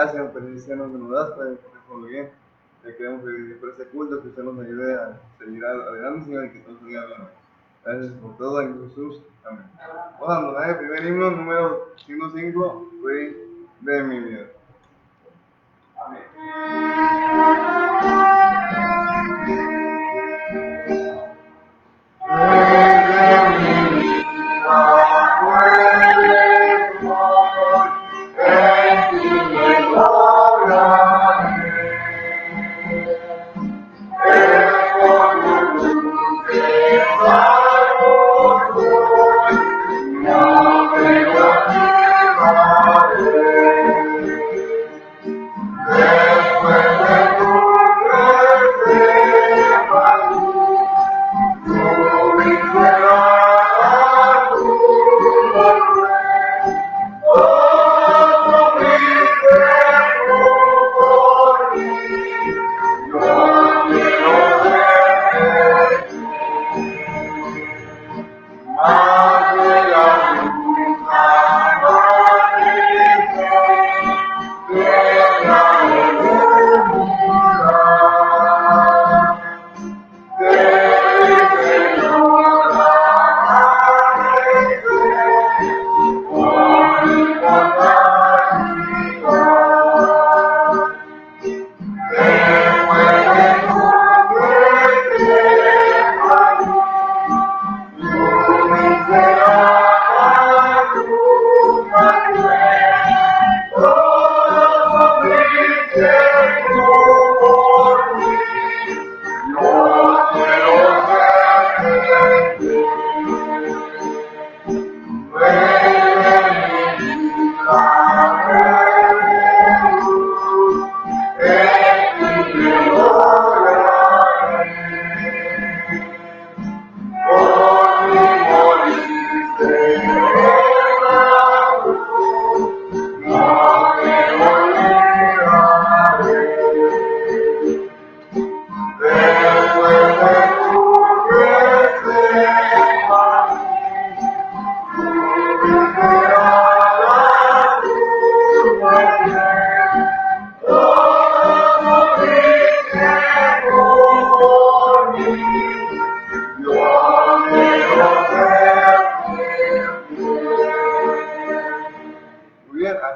Señor, permítanos que nos das para que estemos bien. Te queremos pedir por este culto que usted nos ayude a seguir adelante, Señor, y que todo salga bien. Gracias por todo en Jesús. Amén. Vamos a anotar el primer himno, número 105, Rey de mi vida. Amén.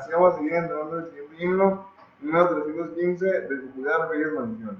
Así vamos siguiendo, dando el siguiente himno, número 315, de Popular Reyes Mansión.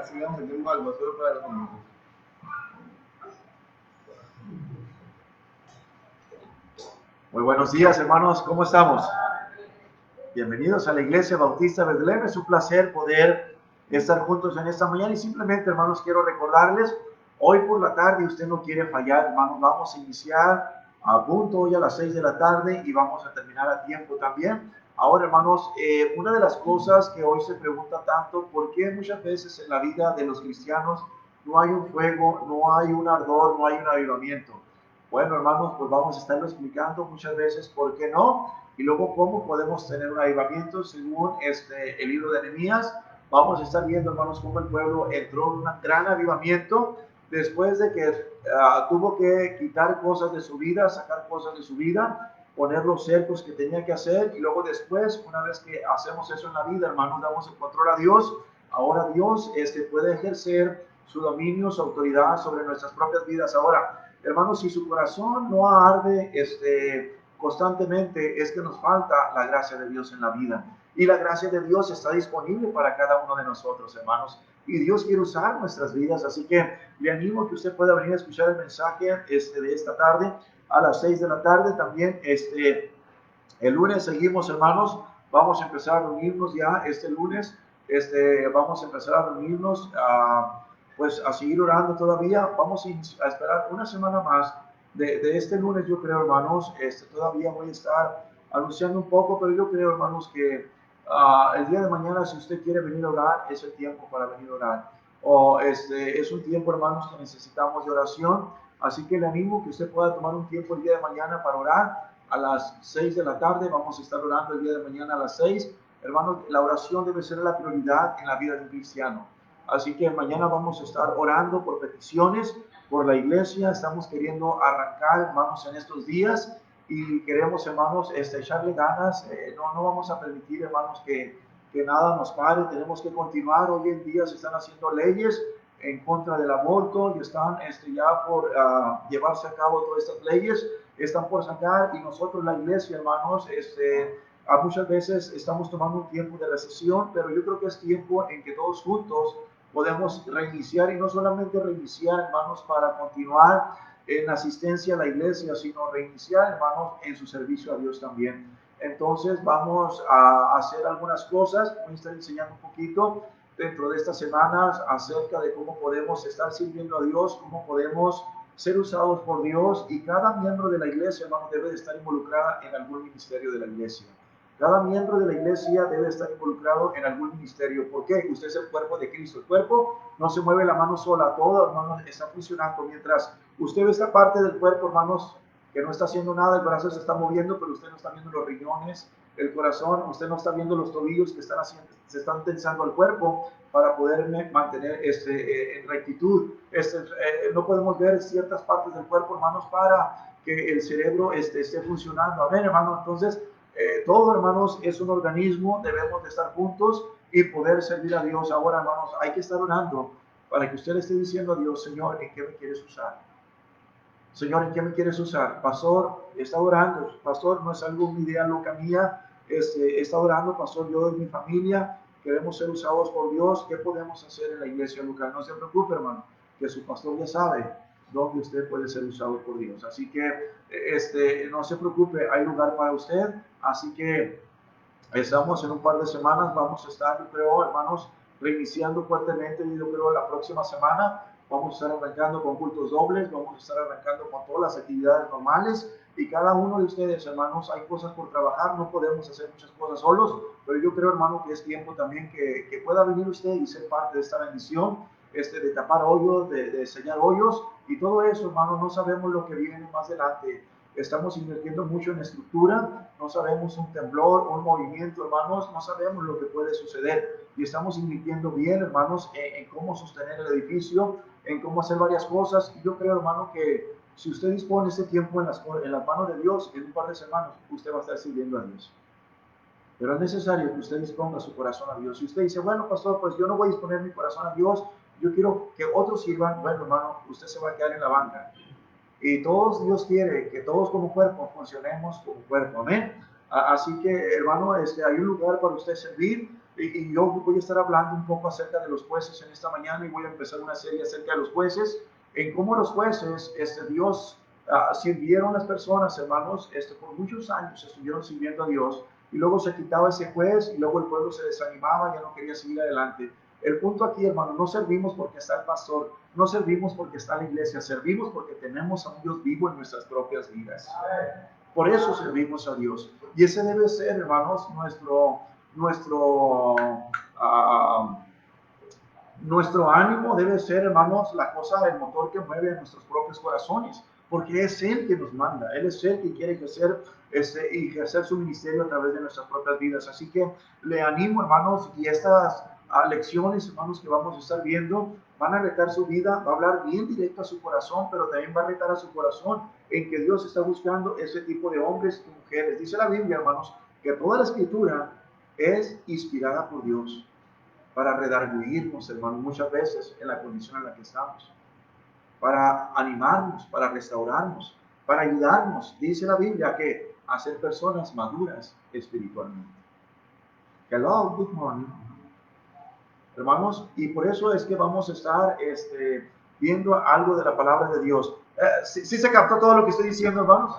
Sigamos el tiempo al pastor para los momentos. Muy buenos días, hermanos, ¿cómo estamos? Bienvenidos a la Iglesia Bautista Betlem. Es un placer poder estar juntos en esta mañana y simplemente, hermanos, quiero recordarles, hoy por la tarde usted no quiere fallar, hermanos, vamos a iniciar a punto hoy a las 6 de la tarde y vamos a terminar a tiempo también. Ahora, hermanos, una de las cosas que hoy se pregunta tanto, ¿por qué muchas veces en la vida de los cristianos no hay un fuego, no hay un ardor, no hay un avivamiento? Bueno, hermanos, pues vamos a estarlo explicando muchas veces por qué no, y luego cómo podemos tener un avivamiento según el libro de Nehemías. Vamos a estar viendo, hermanos, cómo el pueblo entró en un gran avivamiento después de que tuvo que quitar cosas de su vida, sacar cosas de su vida, poner los cercos que tenía que hacer, y luego después, una vez que hacemos eso en la vida, hermanos, damos el control a Dios. Ahora Dios puede ejercer su dominio, su autoridad sobre nuestras propias vidas. Ahora, hermanos, si su corazón no arde constantemente, es que nos falta la gracia de Dios en la vida. Y la gracia de Dios está disponible para cada uno de nosotros, hermanos. Y Dios quiere usar nuestras vidas, así que le animo a que usted pueda venir a escuchar el mensaje de esta tarde a las 6 de la tarde. También el lunes seguimos, hermanos. Vamos a empezar a reunirnos ya este lunes. Vamos a empezar a reunirnos pues a seguir orando todavía. Vamos a esperar una semana más de este lunes, yo creo, hermanos. Todavía voy a estar anunciando un poco, pero yo creo, hermanos, que el día de mañana, si usted quiere venir a orar, es el tiempo para venir a orar. O es un tiempo, hermanos, que necesitamos de oración. Así que le animo que usted pueda tomar un tiempo el día de mañana para orar. A las 6 de la tarde vamos a estar orando el día de mañana a las 6. Hermanos, la oración debe ser la prioridad en la vida de un cristiano. Así que mañana vamos a estar orando por peticiones, por la iglesia. Estamos queriendo arrancar, hermanos, en estos días y queremos, hermanos, echarle ganas. No vamos a permitir, hermanos, que nada nos pare. Tenemos que continuar. Hoy en día se están haciendo leyes en contra del aborto y están ya por llevarse a cabo todas estas leyes. Están por sacar, y nosotros, la iglesia, hermanos, muchas veces estamos tomando un tiempo de recesión, pero yo creo que es tiempo en que todos juntos podemos reiniciar, y no solamente reiniciar, hermanos, para continuar en asistencia a la iglesia, sino reiniciar, hermanos, en su servicio a Dios también. Entonces vamos a hacer algunas cosas. Voy a estar enseñando un poquito dentro de estas semanas acerca de cómo podemos estar sirviendo a Dios, cómo podemos ser usados por Dios, y cada miembro de la iglesia, hermano, debe de estar involucrada en algún ministerio de la iglesia. Cada miembro de la iglesia debe estar involucrado en algún ministerio. ¿Por qué? Usted es el cuerpo de Cristo. El cuerpo no se mueve la mano sola, todo, hermanos, está funcionando. Mientras usted ve esta parte del cuerpo, hermanos, que no está haciendo nada, el brazo se está moviendo, pero usted no está viendo los riñones, el corazón, usted no está viendo los tobillos que se están tensando al cuerpo para poder mantener en rectitud. No podemos ver ciertas partes del cuerpo, hermanos, para que el cerebro esté funcionando. Amén, hermano. Entonces, todo, hermanos, es un organismo. Debemos de estar juntos y poder servir a Dios. Ahora, hermanos, hay que estar orando para que usted le esté diciendo a Dios: Señor, ¿en qué me quieres usar? Señor, ¿en qué me quieres usar? Pastor, está orando. Pastor, no es algo, una idea loca mía. Está orando, pastor, yo y mi familia queremos ser usados por Dios. ¿Qué podemos hacer en la iglesia local? No se preocupe, hermano, que su pastor ya sabe dónde usted puede ser usado por Dios. Así que no se preocupe, hay lugar para usted. Así que estamos en un par de semanas, vamos a estar, yo creo, hermanos, reiniciando fuertemente. Yo creo la próxima semana vamos a estar arrancando con cultos dobles, vamos a estar arrancando con todas las actividades normales. Y cada uno de ustedes, hermanos, hay cosas por trabajar, no podemos hacer muchas cosas solos, pero yo creo, hermano, que es tiempo también que pueda venir usted y ser parte de esta bendición, de tapar hoyos, de sellar hoyos, y todo eso, hermano, no sabemos lo que viene más adelante. Estamos invirtiendo mucho en estructura, no sabemos un temblor, un movimiento, hermanos, no sabemos lo que puede suceder. Y estamos invirtiendo bien, hermanos, en cómo sostener el edificio, en cómo hacer varias cosas. Y yo creo, hermano, que si usted dispone ese tiempo en las manos de Dios, en un par de semanas, usted va a estar sirviendo a Dios. Pero es necesario que usted disponga su corazón a Dios. Si usted dice, bueno, pastor, pues yo no voy a disponer mi corazón a Dios, yo quiero que otros sirvan, bueno, hermano, usted se va a quedar en la banca. Y todos, Dios quiere que todos como cuerpo funcionemos como cuerpo, amén. Así que, hermano, hay un lugar para usted servir. Y yo voy a estar hablando un poco acerca de los jueces en esta mañana, y voy a empezar una serie acerca de los jueces, en cómo los jueces, Dios, sirvieron a las personas, hermanos, por muchos años estuvieron sirviendo a Dios, y luego se quitaba ese juez, y luego el pueblo se desanimaba, ya no quería seguir adelante. El punto aquí, hermano, no servimos porque está el pastor, no servimos porque está la iglesia, servimos porque tenemos a un Dios vivo en nuestras propias vidas. Por eso servimos a Dios. Y ese debe ser, hermanos, uh, nuestro ánimo debe ser, hermanos, la cosa, el motor que mueve a nuestros propios corazones, porque es Él que nos manda, Él es Él que quiere ejercer su ministerio a través de nuestras propias vidas. Así que le animo, hermanos, y estas lecciones, hermanos, que vamos a estar viendo, van a retar su vida, va a hablar bien directo a su corazón, pero también va a retar a su corazón en que Dios está buscando ese tipo de hombres y mujeres. Dice la Biblia, hermanos, que toda la escritura es inspirada por Dios para redarguirnos, hermanos, muchas veces en la condición en la que estamos, para animarnos, para restaurarnos, para ayudarnos, dice la Biblia, que a ser personas maduras espiritualmente. Hello, good morning. Hermanos, y por eso es que vamos a estar viendo algo de la palabra de Dios. ¿Sí se captó todo lo que estoy diciendo, hermanos?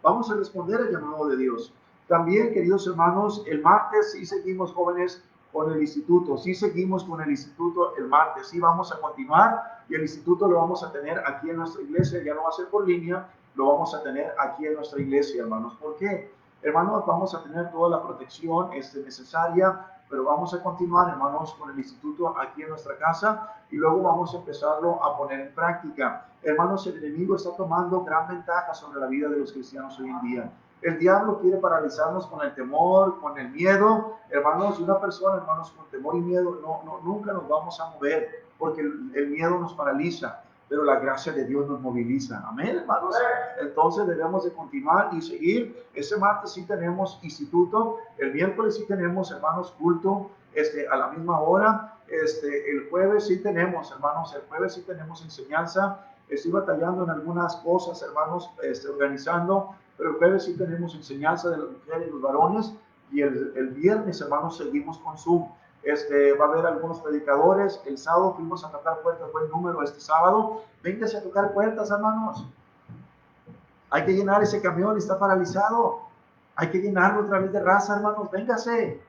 Vamos a responder al llamado de Dios. También, queridos hermanos, el martes sí seguimos, jóvenes, con el instituto. Sí seguimos con el instituto el martes. Sí vamos a continuar, y el instituto lo vamos a tener aquí en nuestra iglesia. Ya no va a ser por línea, lo vamos a tener aquí en nuestra iglesia, hermanos. ¿Por qué? Hermanos, vamos a tener toda la protección necesaria, pero vamos a continuar, hermanos, con el instituto aquí en nuestra casa, y luego vamos a empezarlo a poner en práctica. Hermanos, el enemigo está tomando gran ventaja sobre la vida de los cristianos hoy en día. El diablo quiere paralizarnos con el temor, con el miedo. Hermanos, una persona, hermanos, con temor y miedo, nunca nos vamos a mover, porque el miedo nos paraliza, pero la gracia de Dios nos moviliza. Amén, hermanos. Entonces debemos de continuar y seguir. Ese martes sí tenemos instituto, el miércoles sí tenemos, hermanos, culto a la misma hora. El jueves sí tenemos, hermanos, el jueves sí tenemos enseñanza. Estoy batallando en algunas cosas, hermanos, organizando, pero el jueves sí tenemos enseñanza de las mujeres y los varones, y el viernes, hermanos, seguimos con Zoom. Va a haber algunos predicadores. El sábado fuimos a tocar puertas, buen número este sábado. Véngase a tocar puertas, hermanos. Hay que llenar ese camión, está paralizado. Hay que llenarlo otra vez de raza, hermanos. Véngase,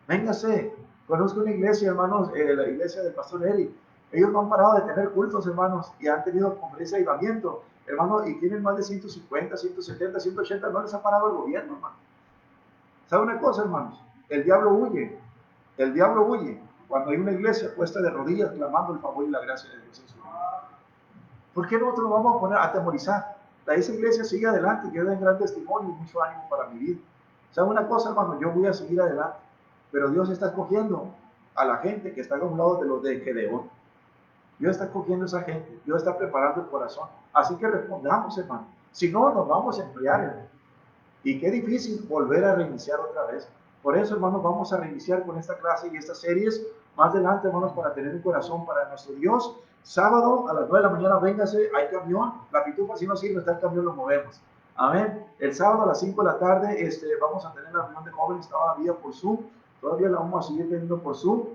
véngase. Conozco una iglesia, hermanos, la iglesia del pastor Eric. Ellos no han parado de tener cultos, hermanos, y han tenido conferencia de avivamiento, hermanos, y tienen más de 150, 170, 180. No les ha parado el gobierno, hermano. ¿Sabe una cosa, hermanos? El diablo huye. El diablo huye cuando hay una iglesia puesta de rodillas clamando el favor y la gracia de Dios en su vida. ¿Por qué nosotros nos vamos a poner a atemorizar? Esa iglesia sigue adelante, yo doy un gran testimonio y mucho ánimo para mi vida. ¿Sabe una cosa, hermano? Yo voy a seguir adelante, pero Dios está escogiendo a la gente que está a un lado de los de Gedeón. Dios está escogiendo a esa gente, Dios está preparando el corazón. Así que respondamos, hermano. Si no, nos vamos a enfriar, hermano. Y qué difícil volver a reiniciar otra vez. Por eso, hermanos, vamos a reiniciar con esta clase y estas series más adelante, hermanos, para tener un corazón para nuestro Dios. Sábado a las 9 de la mañana, véngase, hay camión. La pitufa, si no sirve, está el camión, lo movemos. Amén. El sábado a las 5 de la tarde vamos a tener la reunión de jóvenes todavía por Zoom. Todavía la vamos a seguir teniendo por Zoom.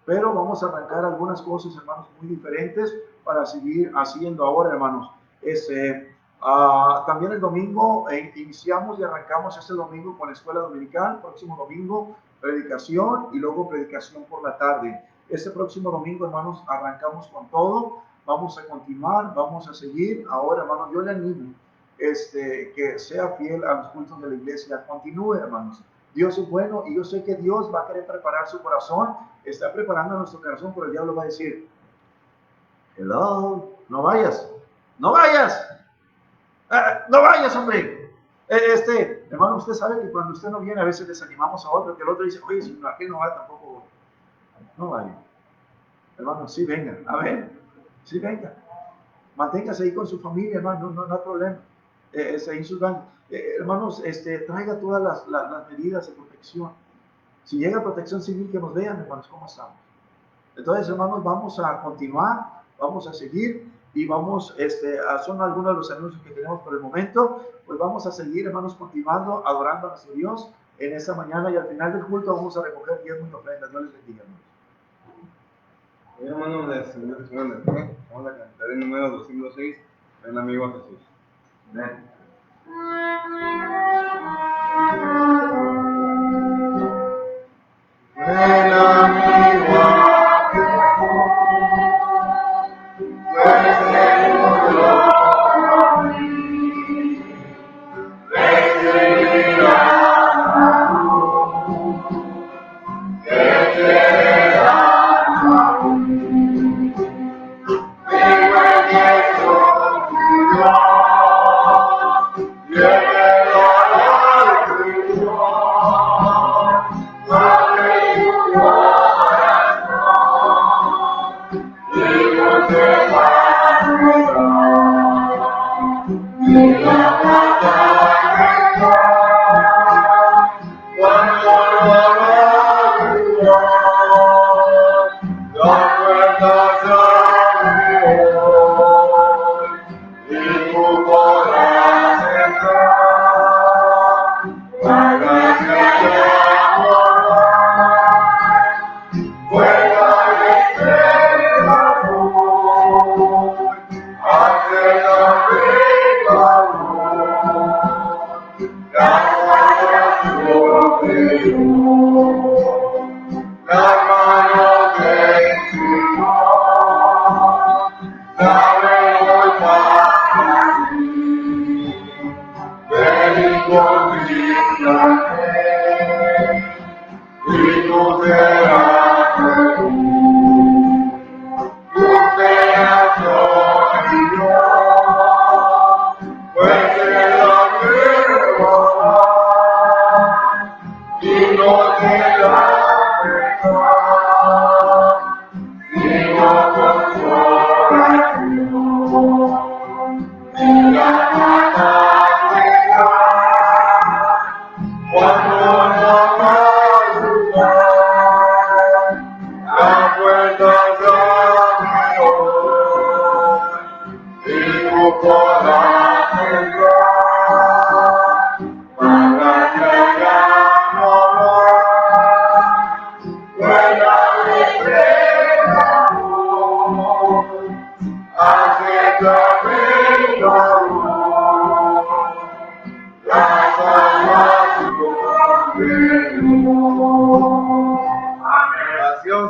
Pero vamos a arrancar algunas cosas, hermanos, muy diferentes para seguir haciendo ahora, hermanos. También el domingo iniciamos y arrancamos este domingo con la escuela dominical. Próximo domingo predicación, y luego predicación por la tarde. Este próximo domingo, hermanos, arrancamos con todo. Vamos a continuar, vamos a seguir. Ahora, hermanos, yo le animo que sea fiel a los cultos de la iglesia. Continúe, hermanos. Dios es bueno y yo sé que Dios va a querer preparar su corazón. Está preparando nuestro corazón, pero el diablo va a decir, hello, no vayas, no vayas, no vayas, hombre. Hermano, usted sabe que cuando usted no viene, a veces desanimamos a otro, que el otro dice, oye, si aquel no va, tampoco, no vaya. Hermano, sí venga, a ver, sí venga. Manténgase ahí con su familia, hermano, no hay problema. Ahí sus bancos. Hermanos, traiga todas las medidas de protección. Si llega protección civil, que nos vean, hermanos, cómo estamos. Entonces, hermanos, vamos a continuar, vamos a seguir y vamos, son algunos de los anuncios que tenemos por el momento, pues vamos a seguir, hermanos, continuando, adorando a nuestro Dios en esta mañana y al final del culto vamos a recoger 10 y ofrendas. Dios les bendiga, hermanos. Hermanos, vamos a cantar el número 206, ven amigo a Jesús. Ven. Ven amigo a Jesús, pues seguro a mí, recibirá que te da a mí. Vengo en Jesús,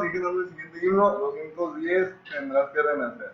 siguiendo el siguiente himno, 210, tendrás que renacer.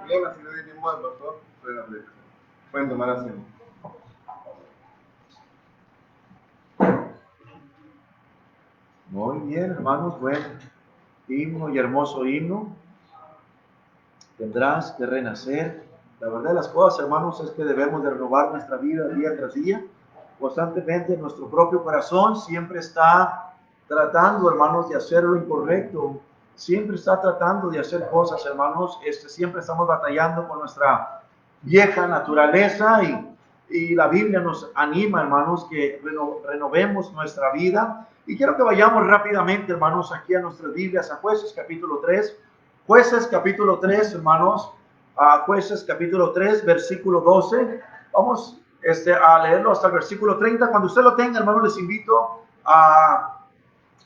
Bien, así le dijimos al pastor, pueden tomar asiento. Muy bien, hermanos, buen himno y hermoso himno. Tendrás que renacer. La verdad de las cosas, hermanos, es que debemos de renovar nuestra vida día tras día. Constantemente nuestro propio corazón siempre está tratando, hermanos, de hacer lo incorrecto. Siempre está tratando de hacer cosas, hermanos. Siempre estamos batallando con nuestra vieja naturaleza y la Biblia nos anima, hermanos, que renovemos nuestra vida. Y quiero que vayamos rápidamente, hermanos, aquí a nuestras Biblias, a Jueces capítulo 3. Jueces capítulo 3, hermanos, a Jueces capítulo 3, versículo 12. Vamos a leerlo hasta el versículo 30. Cuando usted lo tenga, hermanos, les invito a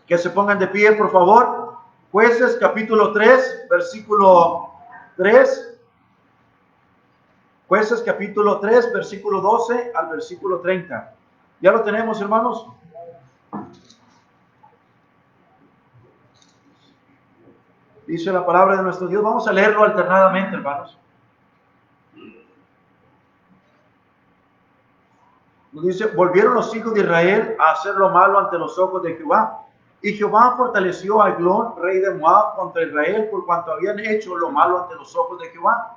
que se pongan de pie, por favor. Jueces capítulo 3, versículo 3. Jueces capítulo 3, versículo 12 al versículo 30. ¿Ya lo tenemos, hermanos? Dice la palabra de nuestro Dios. Vamos a leerlo alternadamente, hermanos. Nos dice: volvieron los hijos de Israel a hacer lo malo ante los ojos de Jehová. Y Jehová fortaleció a Eglón, rey de Moab, contra Israel, por cuanto habían hecho lo malo ante los ojos de Jehová.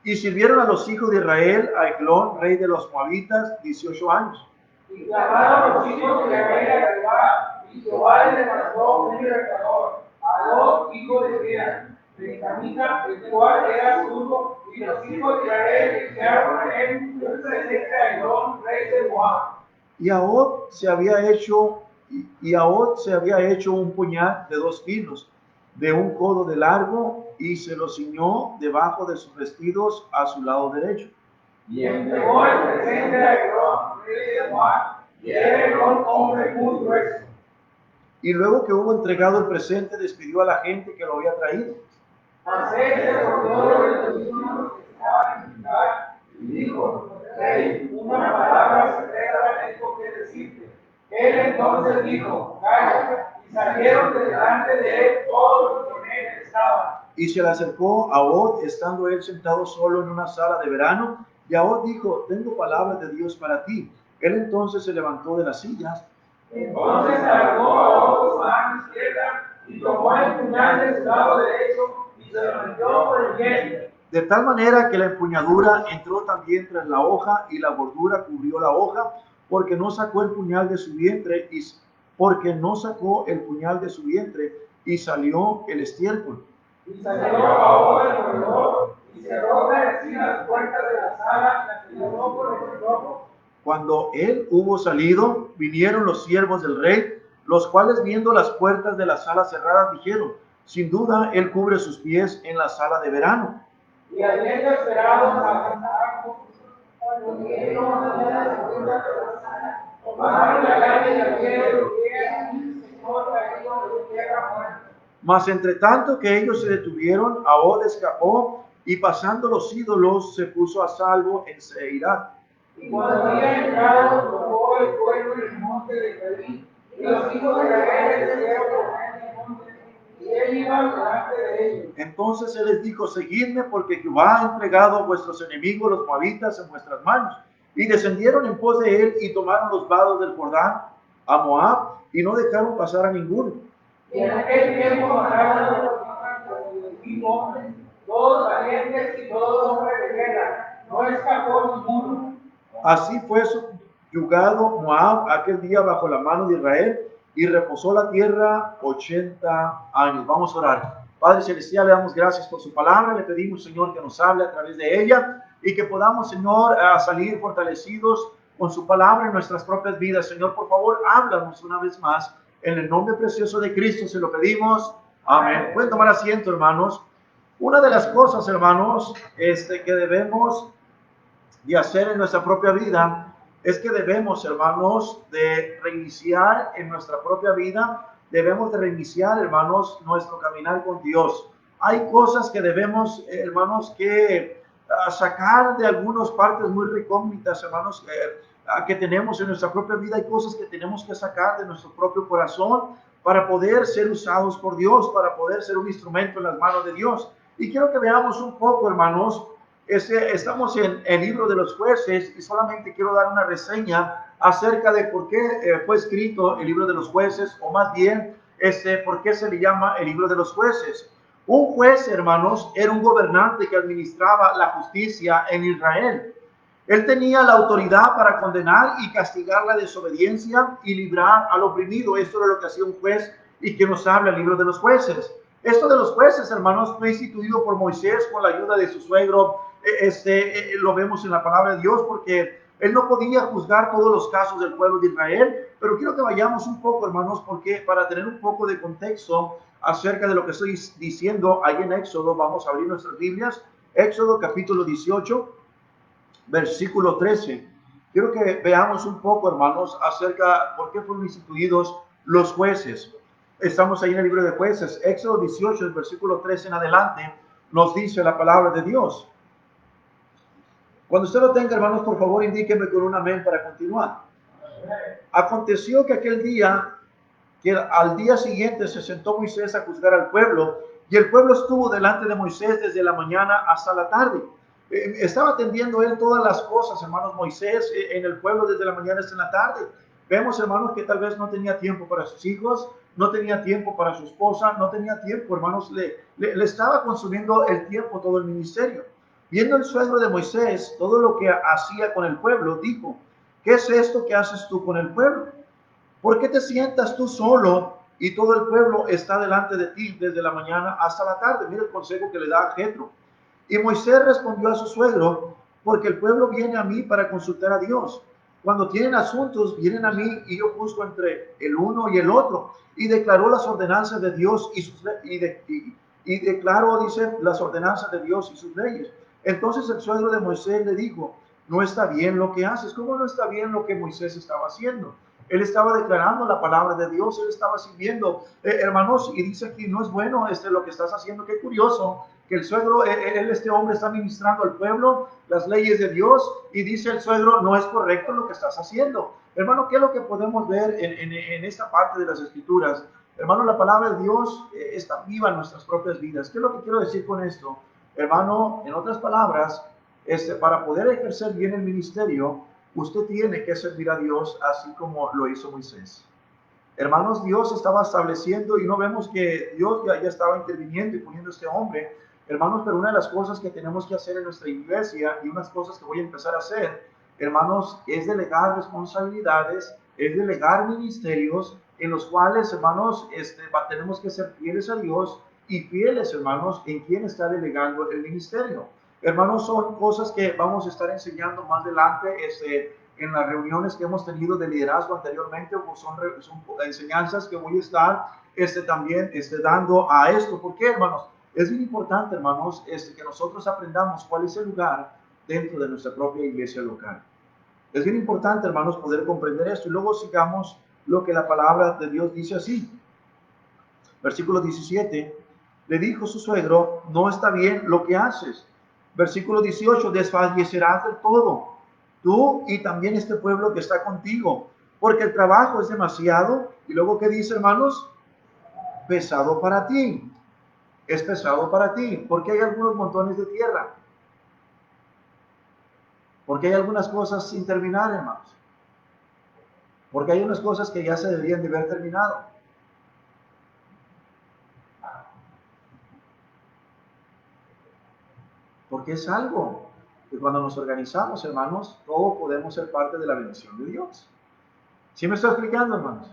Y sirvieron a los hijos de Israel a Eglón, rey de los Moabitas, 18 años. Y clamaron los hijos de Israel a Jehová, y Jehová les levantó un libertador, a Lot, hijo de Rea, benjamita, el cual era zurdo, y los hijos de Israel enviaron a él un presente a Eglón, rey de Moab. Y Ahod se había hecho un puñal de 2 kilos, de un codo de largo, y se lo ciñó debajo de sus vestidos a su lado derecho. Y entregó el presente a Eglón, rey de Moab, y era Eglón hombre muy grueso. Y luego que hubo entregado el presente, despidió a la gente que lo había traído. Mas él se acordó de los niños que estaban en lugar, y dijo: Rey, una palabra secreta tengo que decirte. Él entonces dijo: Calla. Y salieron de delante de él todos los que con él estaban. Y se le acercó a Ahod, estando él sentado solo en una sala de verano, y Ahod dijo: tengo palabra de Dios para ti. Él entonces se levantó de las sillas. Entonces alargó a su mano izquierda y tomó el puñal de su lado derecho y se lo metió por el vientre. De tal manera que la empuñadura entró también tras la hoja, y la bordura cubrió la hoja, porque no sacó el puñal de su vientre, y salió el estiércol. Y salió Ahod del corredor y cerró tras sí las puertas de la sala y oró por el cerrojo. Cuando él hubo salido, vinieron los siervos del rey, los cuales, viendo las puertas de la sala cerradas, dijeron: sin duda él cubre sus pies en la sala de verano. Y habiendo esperado a tomaron la llave y abrieron los pies y el Señor traído de tierra muerta. Mas entre tanto que ellos se detuvieron, Ahod escapó, y pasando los ídolos se puso a salvo en Seirat. Y cuando había entrado, tocó el pueblo en el monte de David, y los hijos de Israel descendieron por él en el monte, y él iba delante de ellos. Entonces él les dijo: seguidme, porque Jehová ha entregado a vuestros enemigos, los moabitas, en vuestras manos. Y descendieron en pos de él, y tomaron los vados del Jordán a Moab, y no dejaron pasar a ninguno. Y en aquel tiempo mataron a los que iban con el mismo hombre, Así fue subyugado Moab aquel día bajo la mano de Israel y reposó la tierra 80 años. Vamos a orar. Padre Celestial, le damos gracias por su palabra. Le pedimos, Señor, que nos hable a través de ella y que podamos, Señor, salir fortalecidos con su palabra en nuestras propias vidas. Señor, por favor, háblanos una vez más. En el nombre precioso de Cristo se lo pedimos. Amén. Pueden tomar asiento, hermanos. Una de las cosas, hermanos, que debemos de hacer en nuestra propia vida es que debemos, hermanos, de reiniciar en nuestra propia vida, debemos de reiniciar, hermanos, nuestro caminar con Dios. Hay cosas que debemos, hermanos, que sacar de algunas partes muy recógnitas, hermanos, que tenemos en nuestra propia vida. Hay cosas que tenemos que sacar de nuestro propio corazón para poder ser usados por Dios, para poder ser un instrumento en las manos de Dios. Y quiero que veamos un poco, hermanos, estamos en el libro de los jueces y solamente quiero dar una reseña acerca de por qué fue escrito el libro de los jueces, o más bien, por qué se le llama el libro de los jueces. Un juez, hermanos, era un gobernante que administraba la justicia en Israel. Él tenía la autoridad para condenar y castigar la desobediencia y librar al oprimido. Esto era lo que hacía un juez y que nos habla el libro de los jueces. Esto de los jueces, hermanos, fue instituido por Moisés con la ayuda de su suegro. Lo vemos en la palabra de Dios porque él no podía juzgar todos los casos del pueblo de Israel, pero quiero que vayamos un poco, hermanos, porque para tener un poco de contexto acerca de lo que estoy diciendo ahí en Éxodo, vamos a abrir nuestras Biblias. Éxodo capítulo 18, versículo 13. Quiero que veamos un poco, hermanos, acerca por qué fueron instituidos los jueces. Estamos ahí en el libro de Jueces. Éxodo 18, el versículo 13 en adelante, nos dice la palabra de Dios. Cuando usted lo tenga, hermanos, por favor, indíqueme con un amén para continuar. Aconteció que aquel día, que al día siguiente se sentó Moisés a juzgar al pueblo, y el pueblo estuvo delante de Moisés desde la mañana hasta la tarde. Estaba atendiendo él todas las cosas, hermanos, Moisés en el pueblo desde la mañana hasta la tarde. Vemos, hermanos, que tal vez no tenía tiempo para sus hijos, no tenía tiempo para su esposa, no tenía tiempo, hermanos, le estaba consumiendo el tiempo todo el ministerio. Viendo el suegro de Moisés todo lo que hacía con el pueblo, dijo: ¿qué es esto que haces tú con el pueblo? ¿Por qué te sientas tú solo y todo el pueblo está delante de ti desde la mañana hasta la tarde? Mira el consejo que le da a Jetro. Y Moisés respondió a su suegro: porque el pueblo viene a mí para consultar a Dios. Cuando tienen asuntos, vienen a mí y yo juzgo entre el uno y el otro. Y declaró las ordenanzas de Dios y declaró, dice, las ordenanzas de Dios y sus leyes. Entonces el suegro de Moisés le dijo: no está bien lo que haces. ¿Cómo no está bien lo que Moisés estaba haciendo? Él estaba declarando la palabra de Dios, él estaba sirviendo, hermanos, y dice aquí: no es bueno lo que estás haciendo. Qué curioso que el suegro, este hombre está ministrando al pueblo las leyes de Dios, y dice el suegro: no es correcto lo que estás haciendo. Hermano, ¿qué es lo que podemos ver en esta parte de las Escrituras? Hermano, la palabra de Dios está viva en nuestras propias vidas. ¿Qué es lo que quiero decir con esto? Hermano, en otras palabras, para poder ejercer bien el ministerio, usted tiene que servir a Dios así como lo hizo Moisés. Hermanos, Dios estaba estableciendo, y no vemos que Dios ya estaba interviniendo y poniendo a este hombre. Hermanos, pero una de las cosas que tenemos que hacer en nuestra iglesia, y unas cosas que voy a empezar a hacer, hermanos, es delegar responsabilidades, es delegar ministerios en los cuales, hermanos, tenemos que ser fieles a Dios y fieles, hermanos, en quien está delegando el ministerio. Hermanos, son cosas que vamos a estar enseñando más adelante, en las reuniones que hemos tenido de liderazgo anteriormente, o son enseñanzas que voy a estar también dando a esto. ¿Por qué, hermanos? Es bien importante, hermanos, que nosotros aprendamos cuál es el lugar dentro de nuestra propia iglesia local. Es bien importante, hermanos, poder comprender esto, y luego sigamos lo que la palabra de Dios dice así. Versículo 17, le dijo su suegro: no está bien lo que haces. Versículo 18, desfallecerás del todo, tú y también este pueblo que está contigo, porque el trabajo es demasiado. Y luego, ¿qué dice, hermanos? Pesado para ti. Es pesado para ti, porque hay algunos montones de tierra, porque hay algunas cosas sin terminar, hermanos, porque hay unas cosas que ya se deberían de haber terminado. Porque es algo Y cuando nos organizamos, hermanos, todos podemos ser parte de la bendición de Dios. ¿Sí me está explicando, hermanos?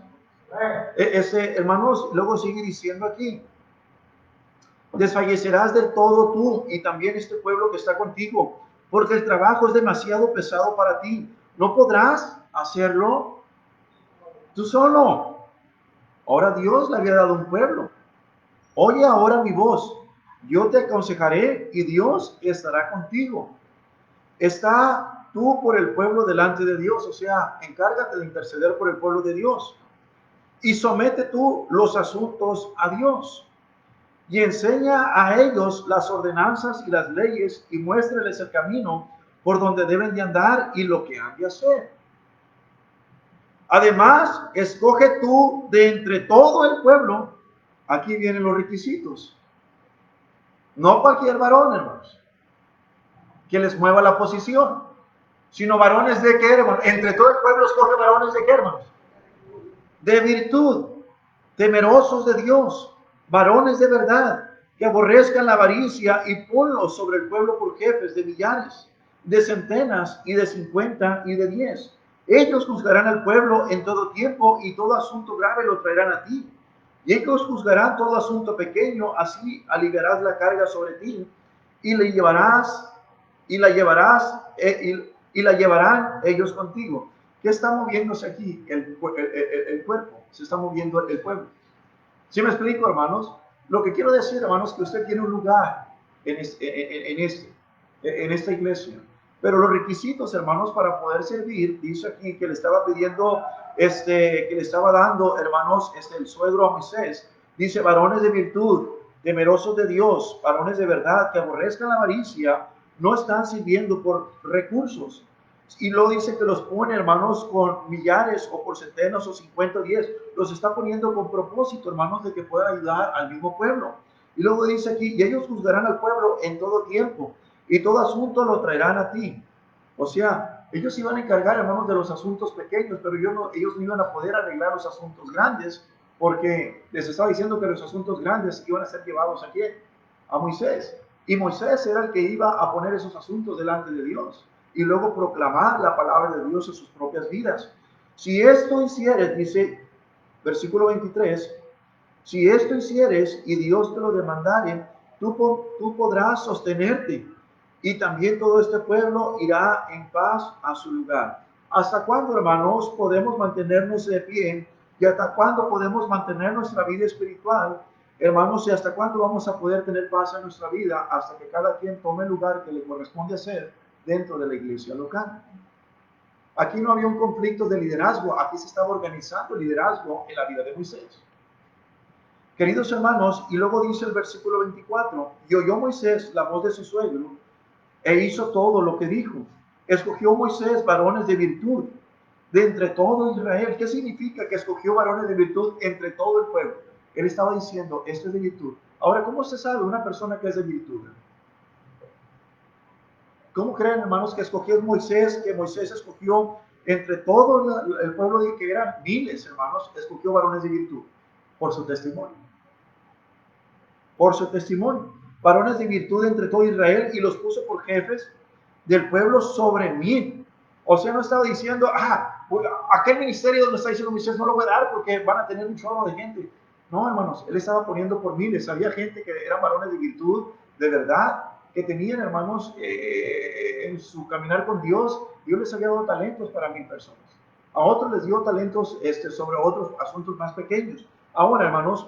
Hermanos, luego sigue diciendo aquí, desfallecerás del todo tú y también este pueblo que está contigo, porque el trabajo es demasiado pesado para ti. No podrás hacerlo tú solo. Ahora Dios le había dado un pueblo. Oye ahora mi voz, yo te aconsejaré y Dios estará contigo. Está tú por el pueblo delante de Dios, o sea, encárgate de interceder por el pueblo de Dios. Y somete tú los asuntos a Dios. Y enseña a ellos las ordenanzas y las leyes y muéstrales el camino por donde deben de andar y lo que han de hacer. Además, escoge tú de entre todo el pueblo, aquí vienen los requisitos. No cualquier varón, hermanos, que les mueva la posición, sino varones de qué, hermanos. Entre todo el pueblo escoge varones de qué, hermanos. De virtud, temerosos de Dios, varones de verdad, que aborrezcan la avaricia y ponlos sobre el pueblo por jefes de millares, de centenas y de 50 y de 10. Ellos juzgarán al pueblo en todo tiempo y todo asunto grave lo traerán a ti. Y ellos juzgarán todo asunto pequeño, así aliviarás la carga sobre ti y la llevarán ellos contigo. ¿Qué está moviéndose aquí? El cuerpo, se está moviendo el pueblo. ¿Sí me explico, hermanos? Lo que quiero decir, hermanos, que usted tiene un lugar en esta iglesia. Pero los requisitos, hermanos, para poder servir, dice aquí que le estaba pidiendo, que le estaba dando, hermanos, el suegro a Moisés. Dice, varones de virtud, temerosos de Dios, varones de verdad, que aborrezcan la avaricia, no están sirviendo por recursos. Y luego dice que los pone, hermanos, con millares o por centenas o 50 o 10. Los está poniendo con propósito, hermanos, de que puedan ayudar al mismo pueblo. Y luego dice aquí, y ellos juzgarán al pueblo en todo tiempo, y todo asunto lo traerán a ti. O sea, ellos iban a encargar, hermanos, de los asuntos pequeños, pero ellos no iban a poder arreglar los asuntos grandes, porque les estaba diciendo que los asuntos grandes iban a ser llevados aquí a Moisés. Y Moisés era el que iba a poner esos asuntos delante de Dios y luego proclamar la palabra de Dios en sus propias vidas. Si esto hicieres, dice versículo 23, si esto hicieres y Dios te lo demandare, tú podrás sostenerte y también todo este pueblo irá en paz a su lugar. ¿Hasta cuándo, hermanos, podemos mantenernos de pie? ¿Y hasta cuándo podemos mantener nuestra vida espiritual? Hermanos, ¿y hasta cuándo vamos a poder tener paz en nuestra vida? Hasta que cada quien tome el lugar que le corresponde hacer dentro de la iglesia local. Aquí no había un conflicto de liderazgo, aquí se estaba organizando el liderazgo en la vida de Moisés. Queridos hermanos, y luego dice el versículo 24, y oyó Moisés la voz de su suegro, e hizo todo lo que dijo. Escogió Moisés varones de virtud de entre todo Israel. ¿Qué significa que escogió varones de virtud entre todo el pueblo? Él estaba diciendo, esto es de virtud. Ahora, ¿cómo se sabe una persona que es de virtud? ¿Cómo creen, hermanos, que escogió Moisés, que Moisés escogió entre todo el pueblo de que eran miles, hermanos, escogió varones de virtud? Por su testimonio. Por su testimonio. Varones de virtud entre todo Israel y los puso por jefes del pueblo sobre 1000. O sea, no estaba diciendo, aquel ministerio donde está diciendo Moisés no lo voy a dar porque van a tener un chorro de gente. No, hermanos, él estaba poniendo por miles. Había gente que eran varones de virtud, de verdad, que tenían, hermanos, en su caminar con Dios, Dios les había dado talentos para 1000 personas. A otros les dio talentos sobre otros asuntos más pequeños. Ahora, hermanos,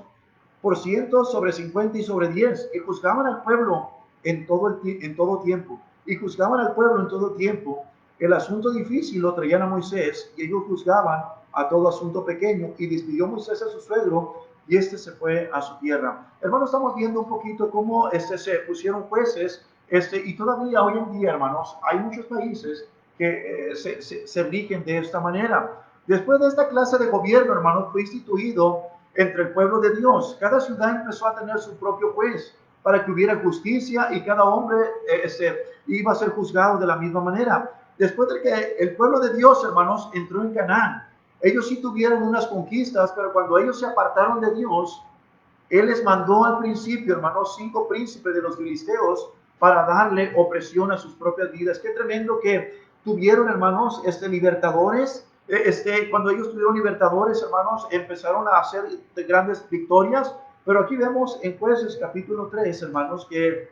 por cientos, sobre 50 y sobre 10, y juzgaban al pueblo en todo tiempo. Y juzgaban al pueblo en todo tiempo. El asunto difícil lo traían a Moisés, y ellos juzgaban a todo asunto pequeño. Y despidió Moisés a su suegro, y se fue a su tierra. Hermanos, estamos viendo un poquito cómo se pusieron jueces, y todavía hoy en día, hermanos, hay muchos países que se rigen de esta manera. Después de esta clase de gobierno, hermanos, fue instituido entre el pueblo de Dios. Cada ciudad empezó a tener su propio juez para que hubiera justicia y cada hombre iba a ser juzgado de la misma manera. Después de que el pueblo de Dios, hermanos, entró en Canaán, ellos sí tuvieron unas conquistas, pero cuando ellos se apartaron de Dios, Él les mandó al principio, hermanos, 5 príncipes de los filisteos para darle opresión a sus propias vidas. Qué tremendo que tuvieron, hermanos, libertadores. Cuando ellos tuvieron libertadores, hermanos, empezaron a hacer grandes victorias. Pero aquí vemos en Jueces capítulo 3, hermanos, que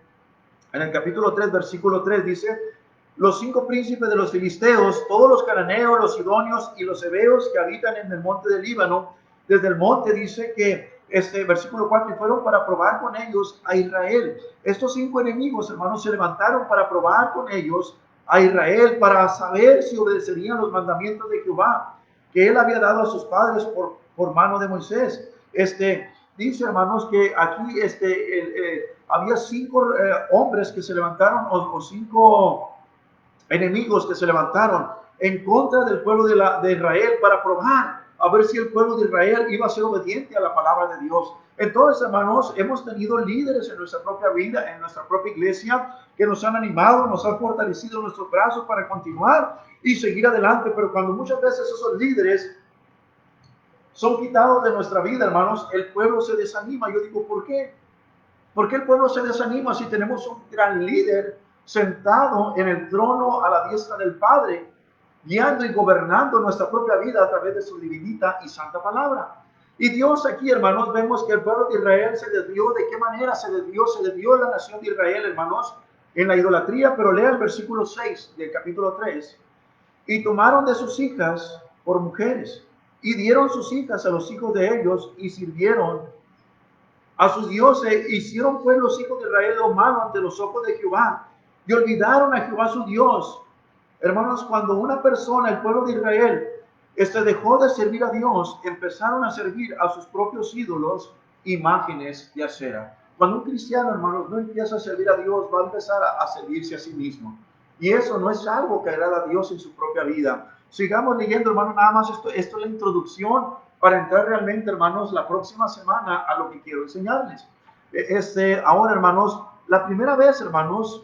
en el capítulo 3, versículo 3 dice: los 5 príncipes de los filisteos, todos los cananeos, los sidonios y los heveos que habitan en el monte del Líbano, desde el monte dice que, versículo 4, y fueron para probar con ellos a Israel. Estos 5 enemigos, hermanos, se levantaron para probar con ellos a Israel, para saber si obedecerían los mandamientos de Jehová, que él había dado a sus padres por mano de Moisés. Dice, hermanos, que aquí había 5 hombres que se levantaron, o 5 enemigos que se levantaron en contra del pueblo de Israel para probar a ver si el pueblo de Israel iba a ser obediente a la palabra de Dios. Entonces, hermanos, hemos tenido líderes en nuestra propia vida, en nuestra propia iglesia, que nos han animado, nos han fortalecido nuestros brazos para continuar y seguir adelante. Pero cuando muchas veces esos líderes son quitados de nuestra vida, hermanos, el pueblo se desanima. Yo digo, ¿por qué? ¿Por qué el pueblo se desanima si tenemos un gran líder sentado en el trono a la diestra del Padre, guiando y gobernando nuestra propia vida a través de su divinita y santa palabra? Y Dios aquí, hermanos, vemos que el pueblo de Israel se desvió. ¿De qué manera se desvió? Se desvió la nación de Israel, hermanos, en la idolatría. Pero lea el versículo 6 del capítulo 3. Y tomaron de sus hijas por mujeres, y dieron sus hijas a los hijos de ellos, y sirvieron a sus dioses. Hicieron pues los hijos de Israel lo malo ante los ojos de Jehová, y olvidaron a Jehová su Dios. Hermanos, cuando una persona, el pueblo de Israel, dejó de servir a Dios, empezaron a servir a sus propios ídolos, imágenes de acera. Cuando un cristiano, hermanos, no empieza a servir a Dios, va a empezar a servirse a sí mismo. Y eso no es algo que agrada a Dios en su propia vida. Sigamos leyendo, hermanos, nada más esto es la introducción para entrar realmente, hermanos, la próxima semana a lo que quiero enseñarles. Ahora, hermanos, la primera vez, hermanos,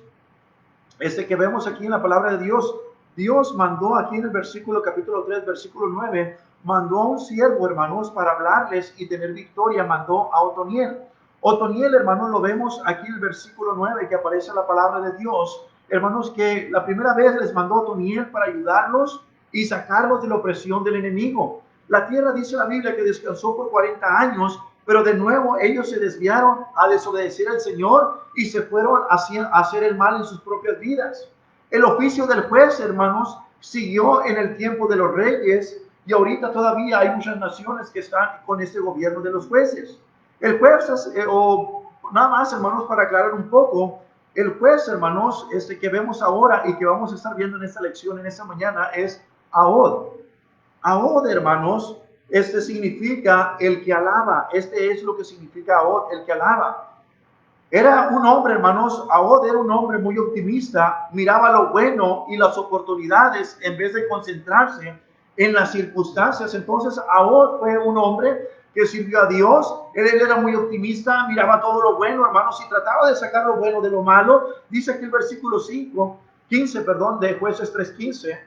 que vemos aquí en la palabra de Dios, Dios mandó aquí en el versículo capítulo 3, versículo 9, mandó a un siervo, hermanos, para hablarles y tener victoria. Mandó a Otoniel. Otoniel, hermanos, lo vemos aquí en el versículo 9, que aparece la palabra de Dios. Hermanos, que la primera vez les mandó a Otoniel para ayudarlos y sacarlos de la opresión del enemigo. La tierra, dice la Biblia, que descansó por 40 años, pero de nuevo ellos se desviaron a desobedecer al Señor y se fueron a hacer el mal en sus propias vidas. El oficio del juez, hermanos, siguió en el tiempo de los reyes, y ahorita todavía hay muchas naciones que están con este gobierno de los jueces. El juez, nada más, hermanos, para aclarar un poco, el juez, hermanos, que vemos ahora y que vamos a estar viendo en esta lección, en esta mañana, es Ahod. Ahod, hermanos, significa el que alaba. Es lo que significa Ahod, el que alaba. Era un hombre, hermanos, Ahod era un hombre muy optimista, miraba lo bueno y las oportunidades en vez de concentrarse en las circunstancias. Entonces, Ahod fue un hombre que sirvió a Dios. Él era muy optimista, miraba todo lo bueno, hermanos, y trataba de sacar lo bueno de lo malo. Dice aquí el versículo 15, de Jueces 3:15.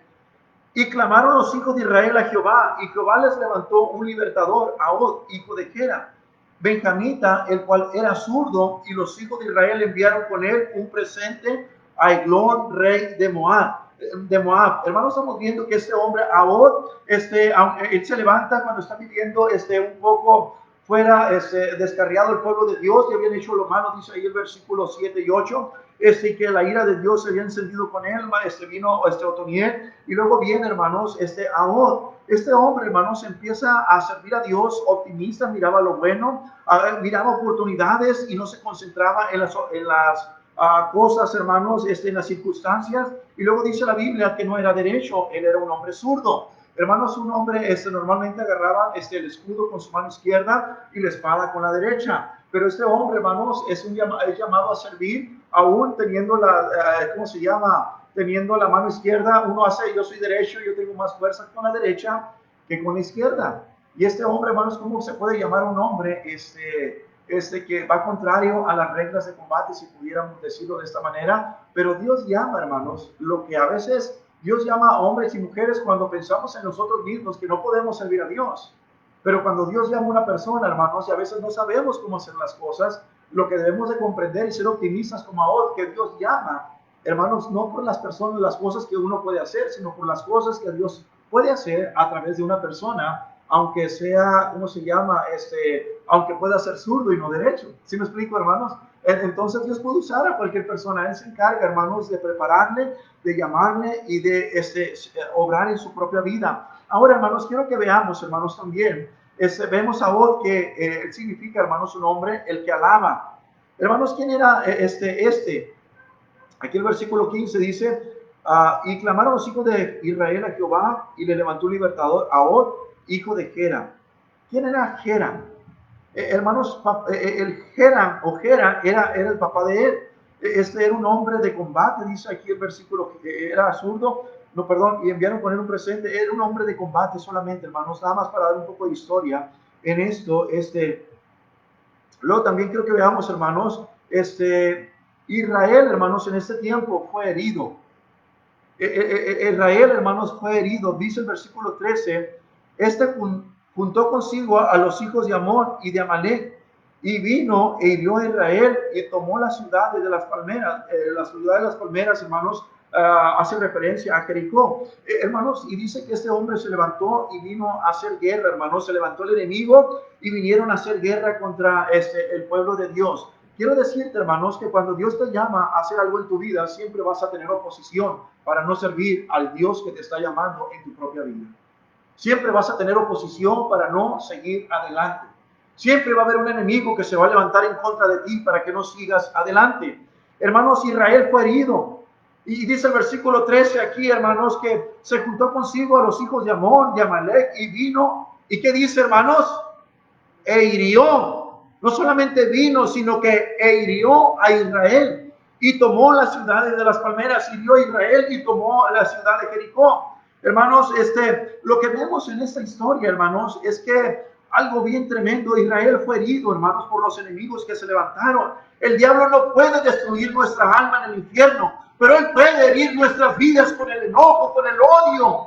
Y clamaron los hijos de Israel a Jehová, y Jehová les levantó un libertador, Ahod, hijo de Gera, benjamita, el cual era zurdo, y los hijos de Israel enviaron con él un presente a Eglón, rey de Moab. Hermanos, estamos viendo que este hombre, Ahod, él se levanta cuando está viviendo un poco fuera, descarriado el pueblo de Dios, y habían hecho lo malo, dice ahí el versículo 7 y 8, que la ira de Dios se había encendido con él. Vino Otoniel, y luego viene, hermanos, Ahod. Este hombre, hermanos, empieza a servir a Dios, optimista, miraba lo bueno, miraba oportunidades y no se concentraba en las cosas, hermanos, en las circunstancias. Y luego dice la Biblia que no era derecho, él era un hombre zurdo. Hermanos, un hombre normalmente agarraba el escudo con su mano izquierda y la espada con la derecha. Pero este hombre, hermanos, es llamado a servir aún teniendo teniendo la mano izquierda. Uno hace, yo soy derecho, yo tengo más fuerza con la derecha que con la izquierda. Y este hombre, hermanos, ¿cómo se puede llamar un hombre que va contrario a las reglas de combate, si pudiéramos decirlo de esta manera? Pero Dios llama, hermanos, lo que a veces Dios llama a hombres y mujeres cuando pensamos en nosotros mismos que no podemos servir a Dios. Pero cuando Dios llama a una persona, hermanos, y a veces no sabemos cómo hacer las cosas, lo que debemos de comprender y ser optimistas como ahora, que Dios llama, hermanos, no por las personas, las cosas que uno puede hacer, sino por las cosas que Dios puede hacer a través de una persona, aunque sea, ¿cómo se llama? Aunque pueda ser zurdo y no derecho. ¿Sí me explico, hermanos? Entonces Dios puede usar a cualquier persona. Él se encarga, hermanos, de prepararle, de llamarle y de obrar en su propia vida. Ahora, hermanos, quiero que veamos, hermanos, también. Vemos ahora que significa, hermanos, un hombre, el que alaba. Hermanos, ¿quién era Aquí el versículo 15 dice, y clamaron los hijos de Israel a Jehová, y le levantó un libertador, Ahor, hijo de Gera. ¿Quién era Gera? Hermanos, el Gera o Gera era el papá de él. Este era un hombre de combate, dice aquí el versículo, que era zurdo, no, perdón, y enviaron poner un presente, era un hombre de combate solamente, hermanos, nada más para dar un poco de historia en esto. Luego también quiero que veamos, hermanos, Israel, hermanos, en este tiempo fue herido. Israel, hermanos, fue herido. Dice el versículo 13, juntó consigo a los hijos de Amón y de Amalek, y vino e hirió a Israel y tomó las ciudades de las palmeras. La ciudad de las palmeras, hermanos, hace referencia a Jericó. Hermanos, y dice que este hombre se levantó y vino a hacer guerra, hermanos. Se levantó el enemigo y vinieron a hacer guerra contra el pueblo de Dios. Quiero decirte, hermanos, que cuando Dios te llama a hacer algo en tu vida, siempre vas a tener oposición para no servir al Dios que te está llamando en tu propia vida. Siempre vas a tener oposición para no seguir adelante. Siempre va a haber un enemigo que se va a levantar en contra de ti para que no sigas adelante. Hermanos, Israel fue herido. Y dice el versículo 13 aquí, hermanos, que se juntó consigo a los hijos de Amón, de Amalek, y vino. ¿Y qué dice, hermanos? E hirió. No solamente vino, sino que hirió a Israel y tomó las ciudades de las palmeras, hirió a Israel y tomó la ciudad de Jericó. Hermanos, lo que vemos en esta historia, hermanos, es que algo bien tremendo. Israel fue herido, hermanos, por los enemigos que se levantaron. El diablo no puede destruir nuestra alma en el infierno, pero él puede herir nuestras vidas con el enojo, con el odio.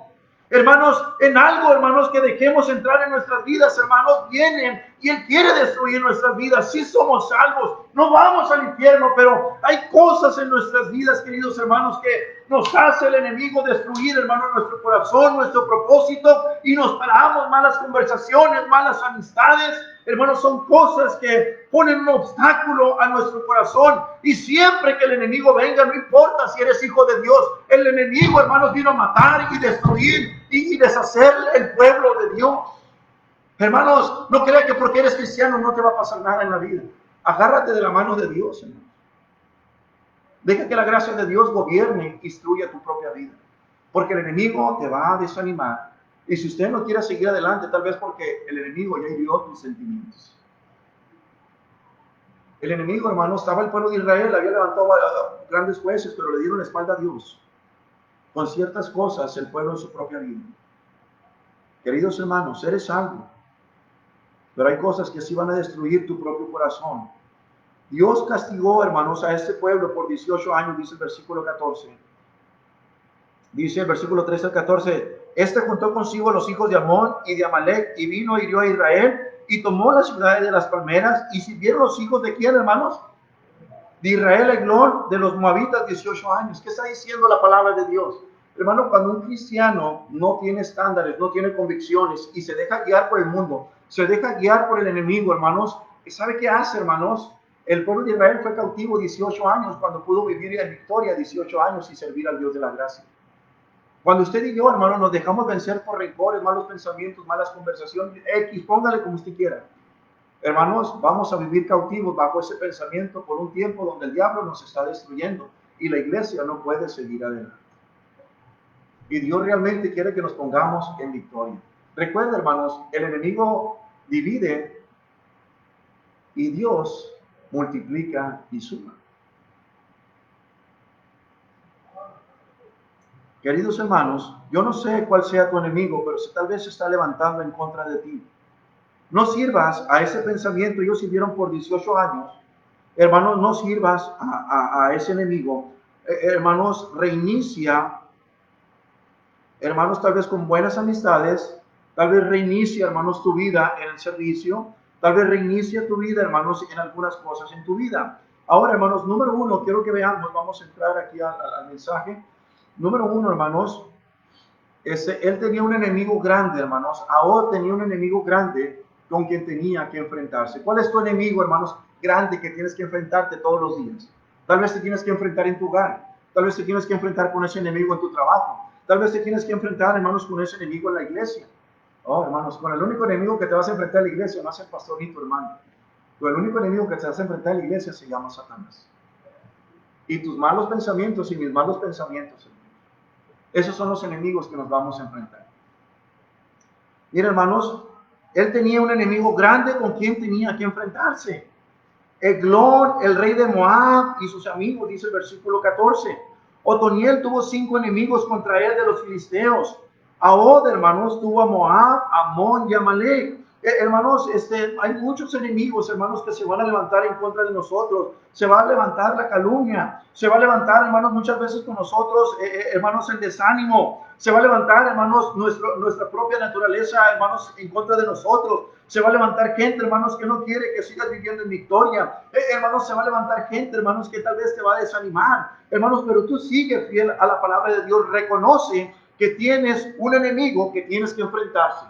Hermanos, en algo, hermanos, que dejemos entrar en nuestras vidas, hermanos, vienen y Él quiere destruir nuestras vidas. Sí somos salvos, no vamos al infierno, pero hay cosas en nuestras vidas, queridos hermanos, que nos hace el enemigo destruir, hermanos, nuestro corazón, nuestro propósito, y nos paramos, malas conversaciones, malas amistades. Hermanos, son cosas que ponen un obstáculo a nuestro corazón. Y siempre que el enemigo venga, no importa si eres hijo de Dios, el enemigo, hermanos, vino a matar y destruir y deshacer el pueblo de Dios. Hermanos, no crea que porque eres cristiano no te va a pasar nada en la vida. Agárrate de la mano de Dios, hermanos. Deja que la gracia de Dios gobierne e instruya tu propia vida. Porque el enemigo te va a desanimar. Y si usted no quiere seguir adelante, tal vez porque el enemigo ya hirió tus sentimientos. El enemigo, hermano, estaba el pueblo de Israel, había levantado grandes jueces, pero le dieron la espalda a Dios. Con ciertas cosas, el pueblo en su propia vida. Queridos hermanos, eres salvo. Pero hay cosas que sí van a destruir tu propio corazón. Dios castigó, hermanos, a este pueblo por 18 años, dice el versículo 14. Dice el versículo 13 al 14, juntó consigo a los hijos de Amón y de Amalek, y vino y hirió a Israel, y tomó las ciudades de las palmeras, y sirvieron los hijos de quién, hermanos? De Israel, Eglón, de los moabitas, 18 años. ¿Qué está diciendo la palabra de Dios? Hermano, cuando un cristiano no tiene estándares, no tiene convicciones, y se deja guiar por el mundo, se deja guiar por el enemigo, hermanos, ¿sabe qué hace, hermanos? El pueblo de Israel fue cautivo 18 años cuando pudo vivir en victoria 18 años y servir al Dios de la gracia. Cuando usted y yo, hermano, nos dejamos vencer por rencores, malos pensamientos, malas conversaciones, X, póngale como usted quiera. Hermanos, vamos a vivir cautivos bajo ese pensamiento por un tiempo donde el diablo nos está destruyendo y la iglesia no puede seguir adelante. Y Dios realmente quiere que nos pongamos en victoria. Recuerda, hermanos, el enemigo divide y Dios multiplica y suma. Queridos hermanos, yo no sé cuál sea tu enemigo, pero si tal vez se está levantando en contra de ti, no sirvas a ese pensamiento. Ellos sirvieron por 18 años. Hermanos, no sirvas a ese enemigo. Hermanos, reinicia. Hermanos, tal vez con buenas amistades, tal vez reinicia, hermanos, tu vida en el servicio. Tal vez reinicia tu vida, hermanos, en algunas cosas en tu vida. Ahora, hermanos, número uno, quiero que veamos, vamos a entrar aquí al mensaje. Número uno, hermanos, él tenía un enemigo grande, hermanos. Ahora tenía un enemigo grande con quien tenía que enfrentarse. ¿Cuál es tu enemigo, hermanos, grande que tienes que enfrentarte todos los días? Tal vez te tienes que enfrentar en tu hogar. Tal vez te tienes que enfrentar con ese enemigo en tu trabajo. Tal vez te tienes que enfrentar, hermanos, con ese enemigo en la iglesia. Oh, hermanos, con el único enemigo que te vas a enfrentar en la iglesia no es el pastor ni tu hermano. Con el único enemigo que te vas a enfrentar en la iglesia se llama Satanás. Y tus malos pensamientos y mis malos pensamientos, esos son los enemigos que nos vamos a enfrentar. Mira, hermanos, él tenía un enemigo grande con quien tenía que enfrentarse. Eglón, el rey de Moab y sus amigos, dice el versículo 14. Otoniel tuvo 5 enemigos contra él de los filisteos. Ahod, hermanos, tuvo a Moab, Amón y Amalek. Hermanos, hay muchos enemigos, hermanos, que se van a levantar en contra de nosotros. Se va a levantar la calumnia. Se va a levantar, hermanos, muchas veces con nosotros, hermanos, el desánimo. Se va a levantar, hermanos, nuestra propia naturaleza, hermanos, en contra de nosotros. Se va a levantar gente, hermanos, que no quiere que sigas viviendo en victoria. Hermanos, se va a levantar gente, hermanos, que tal vez te va a desanimar. Hermanos, pero tú sigue fiel a la palabra de Dios. Reconoce que tienes un enemigo que tienes que enfrentarse.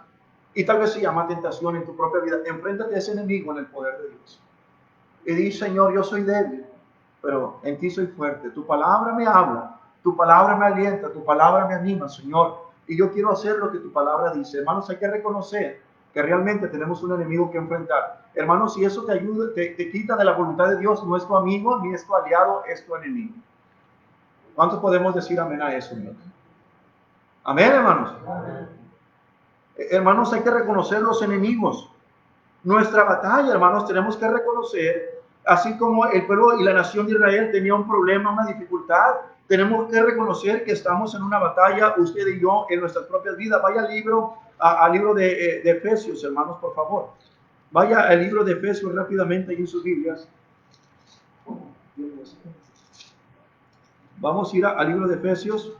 Y tal vez se llama tentación en tu propia vida. Enfréntate a ese enemigo en el poder de Dios. Y di, Señor, yo soy débil, pero en ti soy fuerte. Tu palabra me habla, tu palabra me alienta, tu palabra me anima, Señor. Y yo quiero hacer lo que tu palabra dice. Hermanos, hay que reconocer que realmente tenemos un enemigo que enfrentar. Hermanos, si eso te ayuda, te quita de la voluntad de Dios, no es tu amigo, ni es tu aliado, es tu enemigo. ¿Cuántos podemos decir amén a eso, hermanos? Amén, hermanos. Hermanos, hay que reconocer los enemigos. Nuestra batalla, hermanos, tenemos que reconocer, así como el pueblo y la nación de Israel tenía un problema, una dificultad, tenemos que reconocer que estamos en una batalla, usted y yo, en nuestras propias vidas. Vaya al libro de Efesios, hermanos, por favor. Vaya al libro de Efesios rápidamente en sus Biblias. Vamos a ir al libro de Efesios.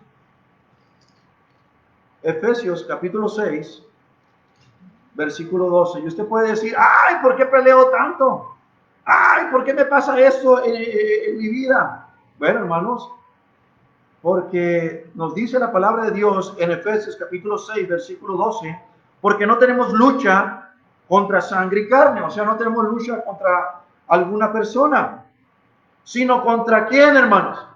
Efesios capítulo 6. Versículo 12. Y usted puede decir, ay, ¿por qué peleo tanto? Ay, ¿por qué me pasa esto en mi vida? Bueno, hermanos, porque nos dice la palabra de Dios en Efesios capítulo 6, versículo 12, porque no tenemos lucha contra sangre y carne, o sea, no tenemos lucha contra alguna persona, sino contra quién, hermanos?